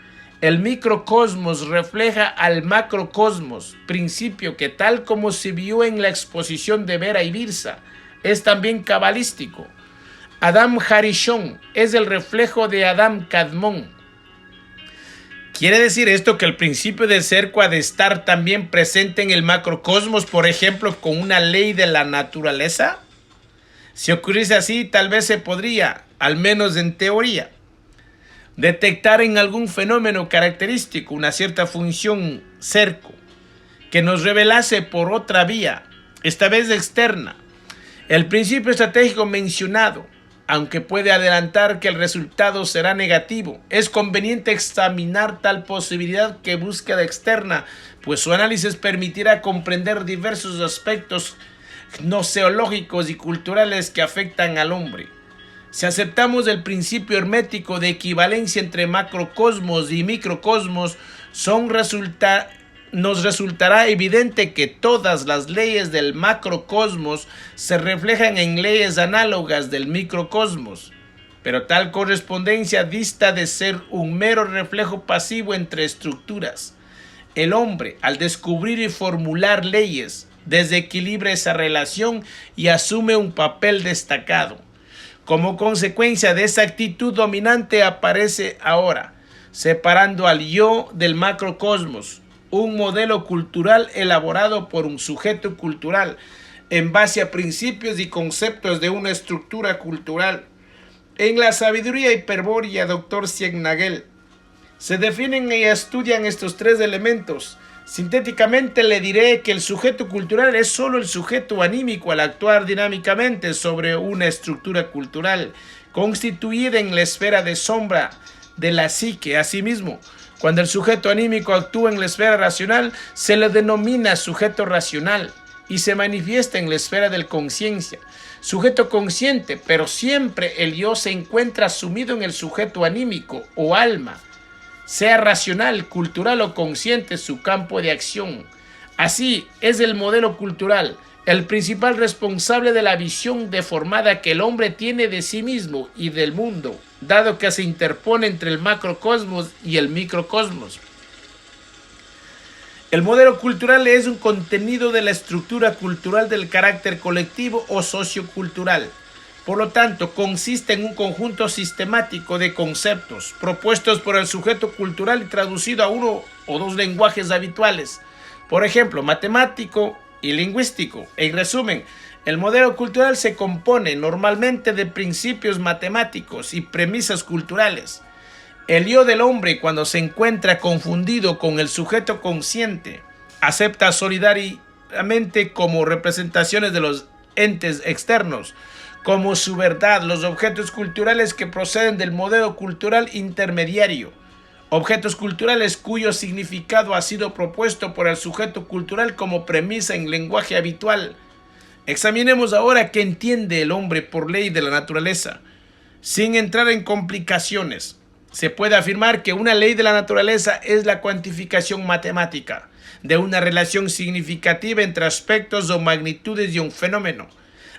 el microcosmos refleja al macrocosmos, principio que, tal como se vio en la exposición de Vera y Birsa, es también cabalístico. Adam Harishon es el reflejo de Adam Kadmon. ¿Quiere decir esto que el principio del cerco ha de estar también presente en el macrocosmos, por ejemplo, con una ley de la naturaleza? Si ocurriese así, tal vez se podría, al menos en teoría, detectar en algún fenómeno característico una cierta función cerco que nos revelase por otra vía, esta vez externa, el principio estratégico mencionado. Aunque puede adelantar que el resultado será negativo, es conveniente examinar tal posibilidad que búsqueda externa, pues su análisis permitirá comprender diversos aspectos gnoseológicos y culturales que afectan al hombre. Si aceptamos el principio hermético de equivalencia entre macrocosmos y microcosmos, nos resultará evidente que todas las leyes del macrocosmos se reflejan en leyes análogas del microcosmos. Pero tal correspondencia dista de ser un mero reflejo pasivo entre estructuras. El hombre, al descubrir y formular leyes, desequilibra esa relación y asume un papel destacado. Como consecuencia de esa actitud dominante aparece ahora, separando al yo del macrocosmos, un modelo cultural elaborado por un sujeto cultural en base a principios y conceptos de una estructura cultural. En la sabiduría hiperbórea, Dr. Ciegnagel, se definen y estudian estos tres elementos. Sintéticamente le diré que el sujeto cultural es solo el sujeto anímico al actuar dinámicamente sobre una estructura cultural constituida en la esfera de sombra de la psique. Asimismo, cuando el sujeto anímico actúa en la esfera racional, se le denomina sujeto racional y se manifiesta en la esfera del conciencia. Sujeto consciente, pero siempre el yo se encuentra sumido en el sujeto anímico o alma, sea racional, cultural o consciente su campo de acción. Así es el modelo cultural, el principal responsable de la visión deformada que el hombre tiene de sí mismo y del mundo, dado que se interpone entre el macrocosmos y el microcosmos. El modelo cultural es un contenido de la estructura cultural del carácter colectivo o sociocultural. Por lo tanto, consiste en un conjunto sistemático de conceptos propuestos por el sujeto cultural y traducido a uno o dos lenguajes habituales, por ejemplo, matemático y lingüístico. En resumen, el modelo cultural se compone normalmente de principios matemáticos y premisas culturales. El yo del hombre, cuando se encuentra confundido con el sujeto consciente, acepta solidariamente como representaciones de los entes externos, como su verdad, los objetos culturales que proceden del modelo cultural intermediario, objetos culturales cuyo significado ha sido propuesto por el sujeto cultural como premisa en lenguaje habitual. Examinemos ahora qué entiende el hombre por ley de la naturaleza, sin entrar en complicaciones. se puede afirmar que una ley de la naturaleza es la cuantificación matemática de una relación significativa entre aspectos o magnitudes de un fenómeno.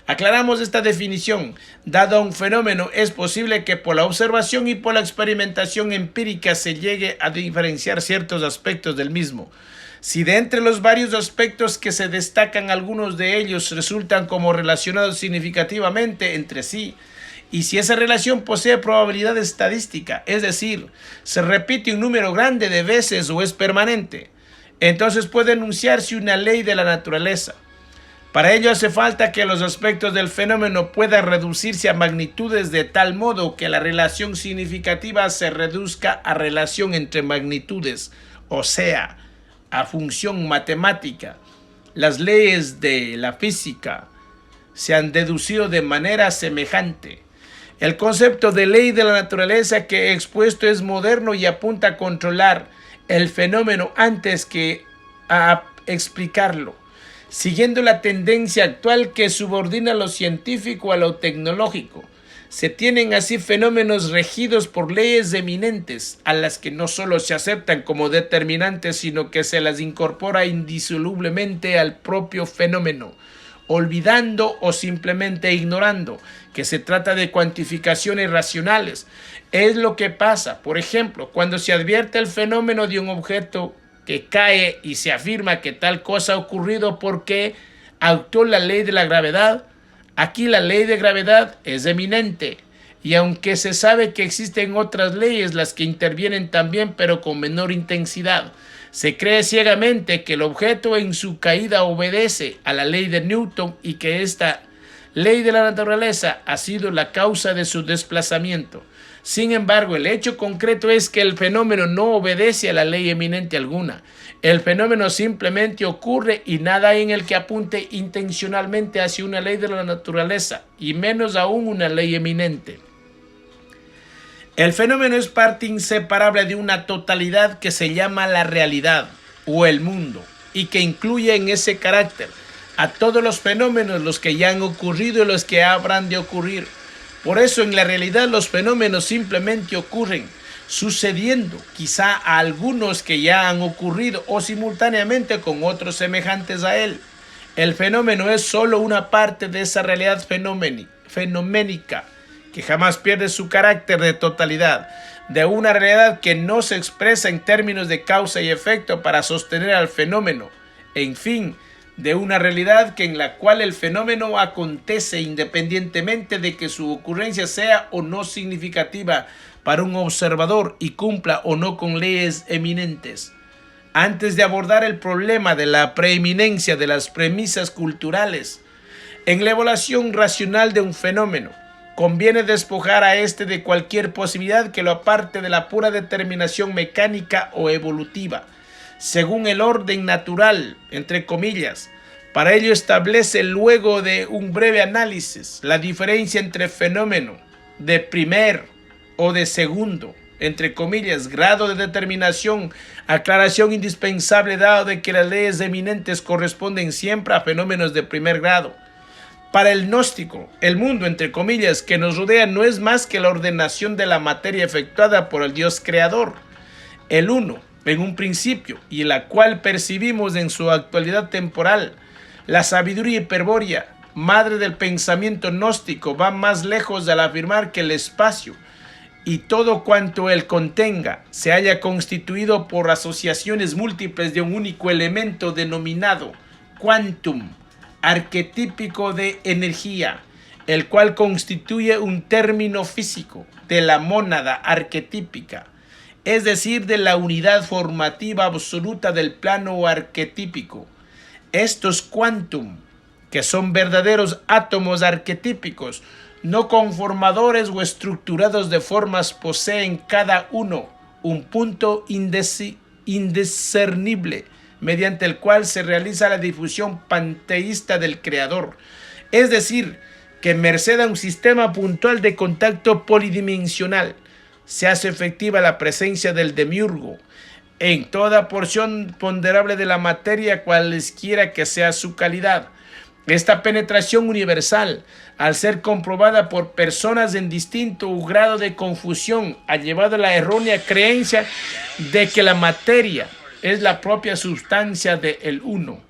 Aclaramos esta definición. Dado un fenómeno, es posible que por la observación y por la experimentación empírica se llegue a diferenciar ciertos aspectos del mismo. Si de entre los varios aspectos que se destacan, algunos de ellos resultan como relacionados significativamente entre sí, y si esa relación posee probabilidad estadística, es decir, se repite un número grande de veces o es permanente, entonces puede enunciarse una ley de la naturaleza. Para ello hace falta que los aspectos del fenómeno puedan reducirse a magnitudes de tal modo que la relación significativa se reduzca a relación entre magnitudes, o sea, a función matemática. Las leyes de la física se han deducido de manera semejante. El concepto de ley de la naturaleza que he expuesto es moderno y apunta a controlar el fenómeno antes que a explicarlo, siguiendo la tendencia actual que subordina lo científico a lo tecnológico. Se tienen así fenómenos regidos por leyes eminentes, a las que no solo se aceptan como determinantes, sino que se las incorpora indisolublemente al propio fenómeno, olvidando o simplemente ignorando que se trata de cuantificaciones racionales. Es lo que pasa, por ejemplo, cuando se advierte el fenómeno de un objeto que cae y se afirma que tal cosa ha ocurrido porque actuó la ley de la gravedad. Aquí la ley de gravedad es eminente, y aunque se sabe que existen otras leyes las que intervienen también, pero con menor intensidad, se cree ciegamente que el objeto en su caída obedece a la ley de Newton y que esta ley de la naturaleza ha sido la causa de su desplazamiento. Sin embargo, el hecho concreto es que el fenómeno no obedece a la ley eminente alguna. El fenómeno simplemente ocurre y nada hay en el que apunte intencionalmente hacia una ley de la naturaleza, y menos aún una ley eminente. El fenómeno es parte inseparable de una totalidad que se llama la realidad o el mundo, y que incluye en ese carácter a todos los fenómenos, los que ya han ocurrido y los que habrán de ocurrir. Por eso en la realidad los fenómenos simplemente ocurren, sucediendo quizá a algunos que ya han ocurrido o simultáneamente con otros semejantes a él. El fenómeno es solo una parte de esa realidad fenoménica que jamás pierde su carácter de totalidad, de una realidad que no se expresa en términos de causa y efecto para sostener al fenómeno, en fin, de una realidad en la cual el fenómeno acontece independientemente de que su ocurrencia sea o no significativa para un observador y cumpla o no con leyes eminentes. Antes de abordar el problema de la preeminencia de las premisas culturales en la evaluación racional de un fenómeno, conviene despojar a éste de cualquier posibilidad que lo aparte de la pura determinación mecánica o evolutiva, según el orden natural, entre comillas. Para ello establece luego de un breve análisis la diferencia entre fenómeno de primer o de segundo, entre comillas, grado de determinación, aclaración indispensable dado de que las leyes eminentes corresponden siempre a fenómenos de primer grado. Para el gnóstico, el mundo, entre comillas, que nos rodea no es más que la ordenación de la materia efectuada por el Dios creador, el uno, en un principio, y la cual percibimos en su actualidad temporal. La sabiduría hiperbórea, madre del pensamiento gnóstico, va más lejos al afirmar que el espacio y todo cuanto él contenga se haya constituido por asociaciones múltiples de un único elemento denominado quantum, arquetípico de energía, el cual constituye un término físico de la mónada arquetípica, es decir, de la unidad formativa absoluta del plano arquetípico. Estos quantum, que son verdaderos átomos arquetípicos, no conformadores o estructurados de formas, poseen cada uno un punto indiscernible, mediante el cual se realiza la difusión panteísta del creador. Es decir, que merced a un sistema puntual de contacto polidimensional, se hace efectiva la presencia del demiurgo en toda porción ponderable de la materia, cualesquiera que sea su calidad. Esta penetración universal, al ser comprobada por personas en distinto grado de confusión, ha llevado a la errónea creencia de que la materia es la propia sustancia del uno.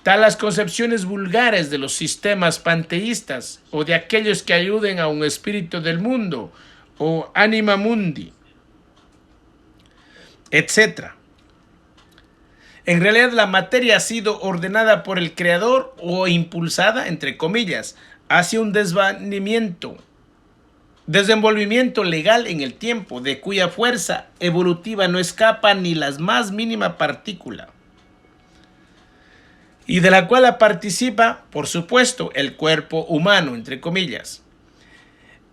Las concepciones vulgares de los sistemas panteístas o de aquellos que aluden a un espíritu del mundo o anima mundi, etc. En realidad la materia ha sido ordenada por el creador o impulsada, entre comillas, hacia un desenvolvimiento legal en el tiempo, de cuya fuerza evolutiva no escapa ni la más mínima partícula, y de la cual participa, por supuesto, el cuerpo humano, entre comillas.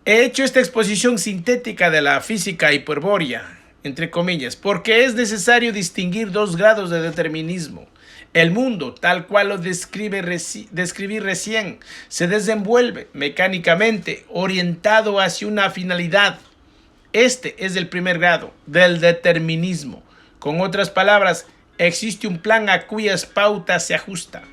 He hecho esta exposición sintética de la física hiperbórea, entre comillas, porque es necesario distinguir dos grados de determinismo. El mundo, tal cual lo describí recién, se desenvuelve mecánicamente orientado hacia una finalidad. Este es el primer grado del determinismo. Con otras palabras, existe un plan a cuyas pautas se ajusta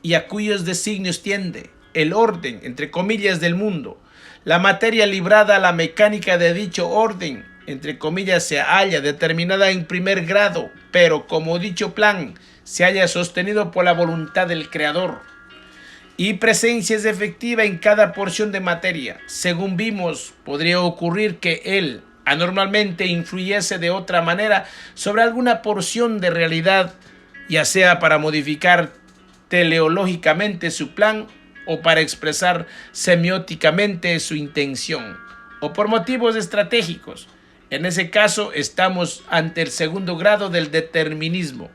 y a cuyos designios tiende el orden, entre comillas, del mundo. La materia librada a la mecánica de dicho orden, entre comillas, se halla determinada en primer grado, pero como dicho plan se halla sostenido por la voluntad del creador y presencia es efectiva en cada porción de materia. Según vimos, podría ocurrir que él anormalmente influyese de otra manera sobre alguna porción de realidad, ya sea para modificar teleológicamente su plan o para expresar semióticamente su intención, o por motivos estratégicos. En ese caso estamos ante el segundo grado del determinismo.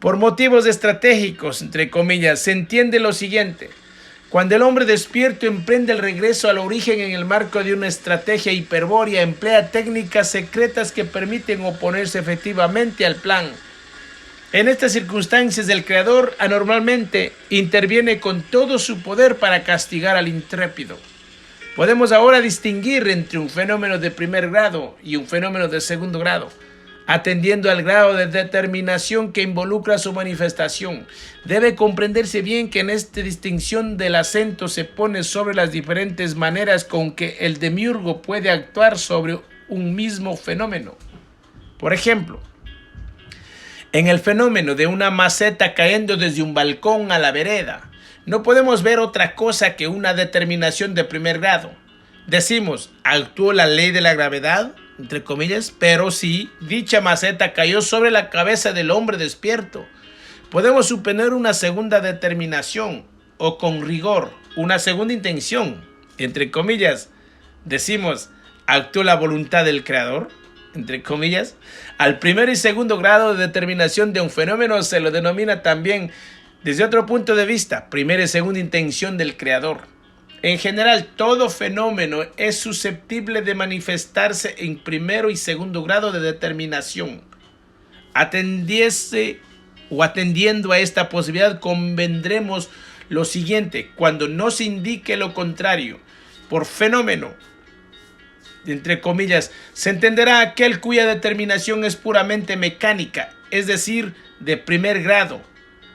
Por motivos estratégicos, entre comillas, se entiende lo siguiente. Cuando el hombre despierto emprende el regreso al origen en el marco de una estrategia hiperbórea, emplea técnicas secretas que permiten oponerse efectivamente al plan. En estas circunstancias, el creador anormalmente interviene con todo su poder para castigar al intrépido. Podemos ahora distinguir entre un fenómeno de primer grado y un fenómeno de segundo grado, atendiendo al grado de determinación que involucra su manifestación. Debe comprenderse bien que en esta distinción del acento se pone sobre las diferentes maneras con que el demiurgo puede actuar sobre un mismo fenómeno. Por ejemplo, en el fenómeno de una maceta cayendo desde un balcón a la vereda, no podemos ver otra cosa que una determinación de primer grado. Decimos, actuó la ley de la gravedad, entre comillas, pero si dicha maceta cayó sobre la cabeza del hombre despierto, podemos suponer una segunda determinación o con rigor, una segunda intención, entre comillas. Decimos, actuó la voluntad del creador, entre comillas. Al primer y segundo grado de determinación de un fenómeno se lo denomina también desde otro punto de vista, primera y segunda intención del creador. En general, todo fenómeno es susceptible de manifestarse en primero y segundo grado de determinación. Atendiendo a esta posibilidad, convendremos lo siguiente: cuando no se indique lo contrario, por fenómeno, entre comillas, se entenderá aquel cuya determinación es puramente mecánica, es decir, de primer grado.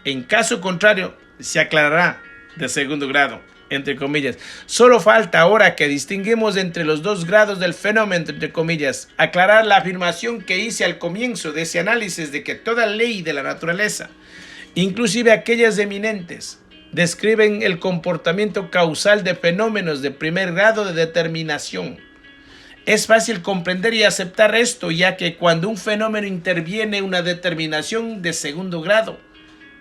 En caso contrario, se aclarará de segundo grado, entre comillas. Solo falta ahora que distinguimos entre los dos grados del fenómeno, entre comillas, aclarar la afirmación que hice al comienzo de ese análisis de que toda ley de la naturaleza, inclusive aquellas eminentes, describen el comportamiento causal de fenómenos de primer grado de determinación. Es fácil comprender y aceptar esto, ya que cuando un fenómeno interviene una determinación de segundo grado,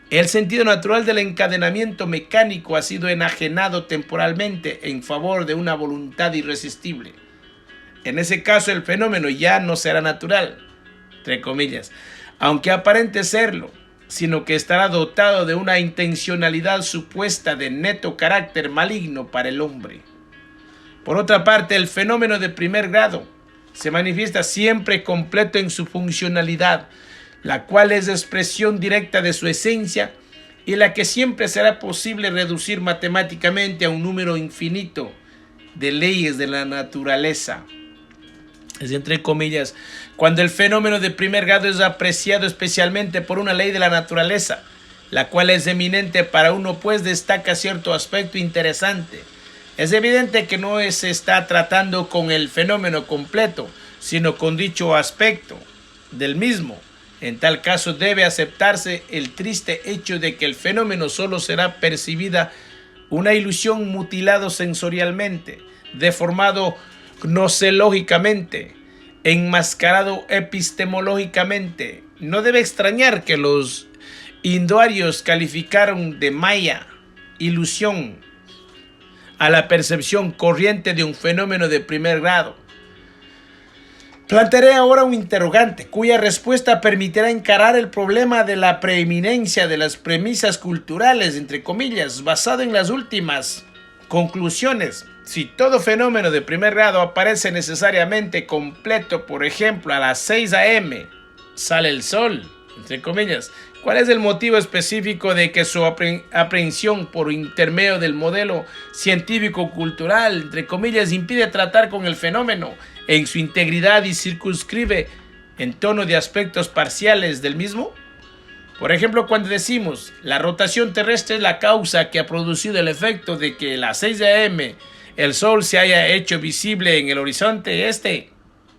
el sentido natural del encadenamiento mecánico ha sido enajenado temporalmente en favor de una voluntad irresistible. En ese caso, el fenómeno ya no será natural, entre comillas, aunque aparente serlo, sino que estará dotado de una intencionalidad supuesta de neto carácter maligno para el hombre. Por otra parte, el fenómeno de primer grado se manifiesta siempre completo en su funcionalidad, la cual es expresión directa de su esencia y la que siempre será posible reducir matemáticamente a un número infinito de leyes de la naturaleza. Es entre comillas, cuando el fenómeno de primer grado es apreciado especialmente por una ley de la naturaleza, la cual es eminente para uno, pues destaca cierto aspecto interesante. Es evidente que no se está tratando con el fenómeno completo, sino con dicho aspecto del mismo. En tal caso debe aceptarse el triste hecho de que el fenómeno solo será percibida una ilusión mutilado sensorialmente, deformado gnoseológicamente, enmascarado epistemológicamente. No debe extrañar que los hinduarios calificaron de maya, ilusión, a la percepción corriente de un fenómeno de primer grado. Plantearé ahora un interrogante, cuya respuesta permitirá encarar el problema de la preeminencia de las premisas culturales, entre comillas, basado en las últimas conclusiones. Si todo fenómeno de primer grado aparece necesariamente completo, por ejemplo, a las 6 a.m., sale el sol, entre comillas, ¿cuál es el motivo específico de que su aprehensión por intermedio del modelo científico-cultural, entre comillas, impide tratar con el fenómeno en su integridad y circunscribe en tono de aspectos parciales del mismo? Por ejemplo, cuando decimos la rotación terrestre es la causa que ha producido el efecto de que a las 6 a.m. el sol se haya hecho visible en el horizonte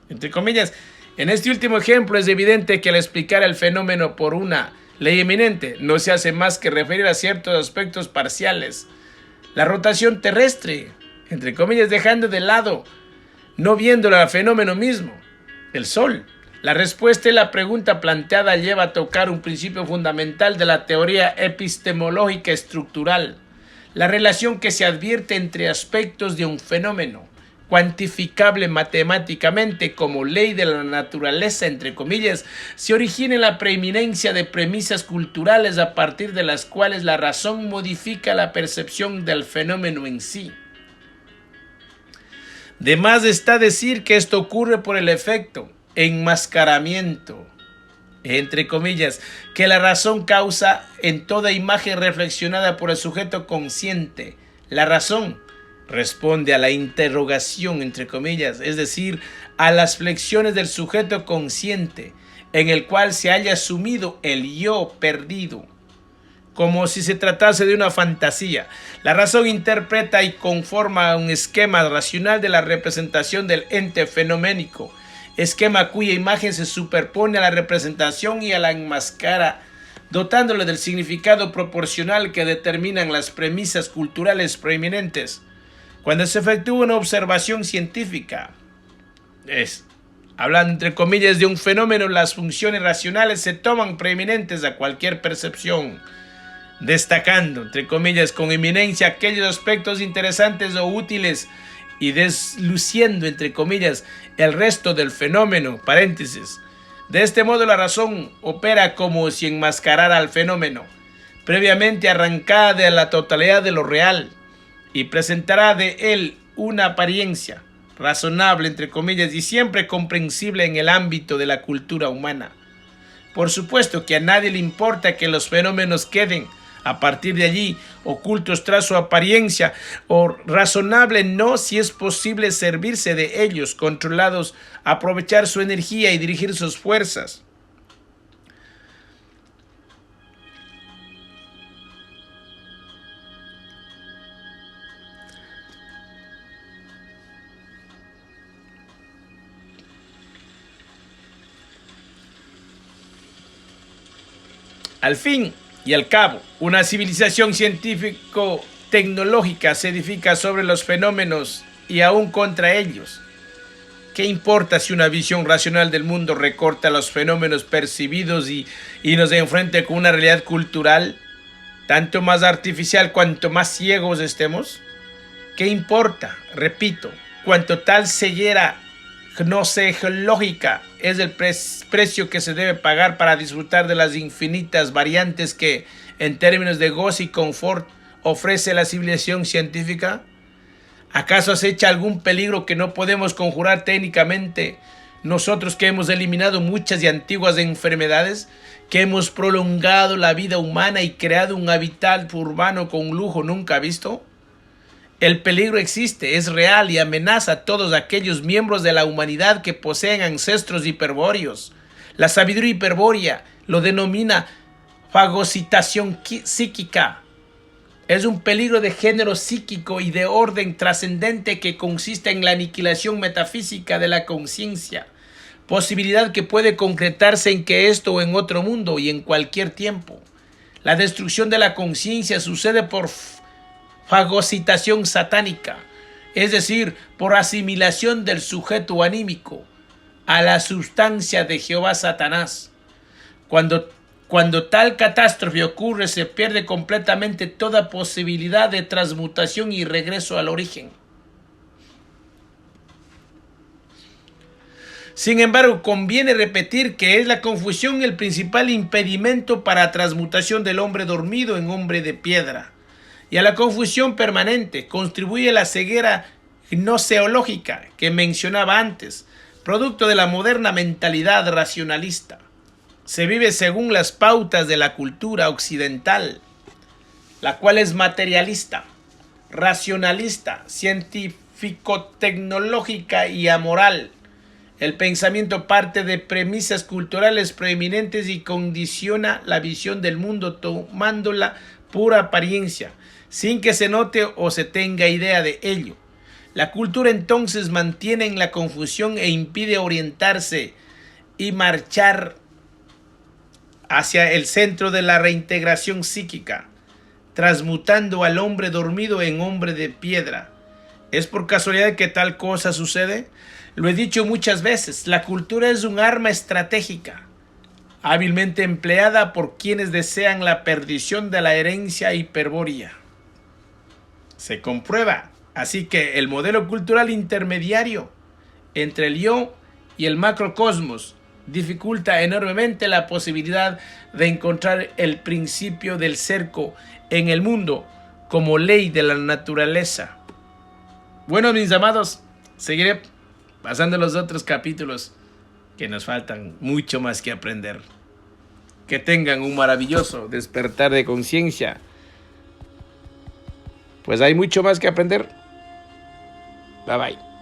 entre comillas, en este último ejemplo es evidente que al explicar el fenómeno por una ley eminente no se hace más que referir a ciertos aspectos parciales. La rotación terrestre, entre comillas, dejando de lado, no viéndolo al fenómeno mismo, el sol. La respuesta y la pregunta planteada lleva a tocar un principio fundamental de la teoría epistemológica estructural, la relación que se advierte entre aspectos de un fenómeno, cuantificable matemáticamente como ley de la naturaleza, entre comillas, se origina en la preeminencia de premisas culturales a partir de las cuales la razón modifica la percepción del fenómeno en sí. De más está decir que esto ocurre por el efecto enmascaramiento, entre comillas, que la razón causa en toda imagen reflexionada por el sujeto consciente. La razón responde a la interrogación, entre comillas, es decir, a las flexiones del sujeto consciente, en el cual se haya sumido el yo perdido, como si se tratase de una fantasía. La razón interpreta y conforma un esquema racional de la representación del ente fenoménico, esquema cuya imagen se superpone a la representación y a la enmascara, dotándole del significado proporcional que determinan las premisas culturales preeminentes. Cuando se efectúa una observación científica, hablando entre comillas de un fenómeno, las funciones racionales se toman preeminentes a cualquier percepción, destacando entre comillas con eminencia aquellos aspectos interesantes o útiles y desluciendo entre comillas el resto del fenómeno, paréntesis. De este modo la razón opera como si enmascarara al fenómeno, previamente arrancada de la totalidad de lo real, y presentará de él una apariencia razonable, entre comillas, y siempre comprensible en el ámbito de la cultura humana. Por supuesto que a nadie le importa que los fenómenos queden a partir de allí ocultos tras su apariencia, o razonable no si es posible servirse de ellos, controlados, aprovechar su energía y dirigir sus fuerzas. Al fin y al cabo, una civilización científico-tecnológica se edifica sobre los fenómenos y aún contra ellos. ¿Qué importa si una visión racional del mundo recorta los fenómenos percibidos y nos enfrenta con una realidad cultural, tanto más artificial cuanto más ciegos estemos? ¿Qué importa? Repito, cuanto tal ceguera gnoseológica es el precio que se debe pagar para disfrutar de las infinitas variantes que, en términos de goce y confort, ofrece la civilización científica. ¿Acaso acecha algún peligro que no podemos conjurar técnicamente nosotros, que hemos eliminado muchas y antiguas enfermedades, que hemos prolongado la vida humana y creado un hábitat urbano con lujo nunca visto? El peligro existe, es real y amenaza a todos aquellos miembros de la humanidad que poseen ancestros hiperbóreos. La sabiduría hiperbórea lo denomina fagocitación psíquica. Es un peligro de género psíquico y de orden trascendente que consiste en la aniquilación metafísica de la conciencia, posibilidad que puede concretarse en que esto o en otro mundo y en cualquier tiempo. La destrucción de la conciencia sucede por fagocitación satánica, es decir, por asimilación del sujeto anímico a la sustancia de Jehová Satanás. Cuando tal catástrofe ocurre, se pierde completamente toda posibilidad de transmutación y regreso al origen. Sin embargo, conviene repetir que es la confusión el principal impedimento para la transmutación del hombre dormido en hombre de piedra. Y a la confusión permanente contribuye la ceguera gnoseológica que mencionaba antes, producto de la moderna mentalidad racionalista. Se vive según las pautas de la cultura occidental, la cual es materialista, racionalista, científico-tecnológica y amoral. El pensamiento parte de premisas culturales preeminentes y condiciona la visión del mundo tomando la pura apariencia, sin que se note o se tenga idea de ello. La cultura entonces mantiene en la confusión e impide orientarse y marchar hacia el centro de la reintegración psíquica, transmutando al hombre dormido en hombre de piedra. ¿Es por casualidad que tal cosa sucede? Lo he dicho muchas veces, la cultura es un arma estratégica, hábilmente empleada por quienes desean la perdición de la herencia hiperbórea. Se comprueba, así que el modelo cultural intermediario entre el yo y el macrocosmos dificulta enormemente la posibilidad de encontrar el principio del cerco en el mundo como ley de la naturaleza. Bueno, mis amados, seguiré pasando los otros capítulos que nos faltan mucho más que aprender. Que tengan un maravilloso despertar de conciencia. Pues hay mucho más que aprender. Bye bye.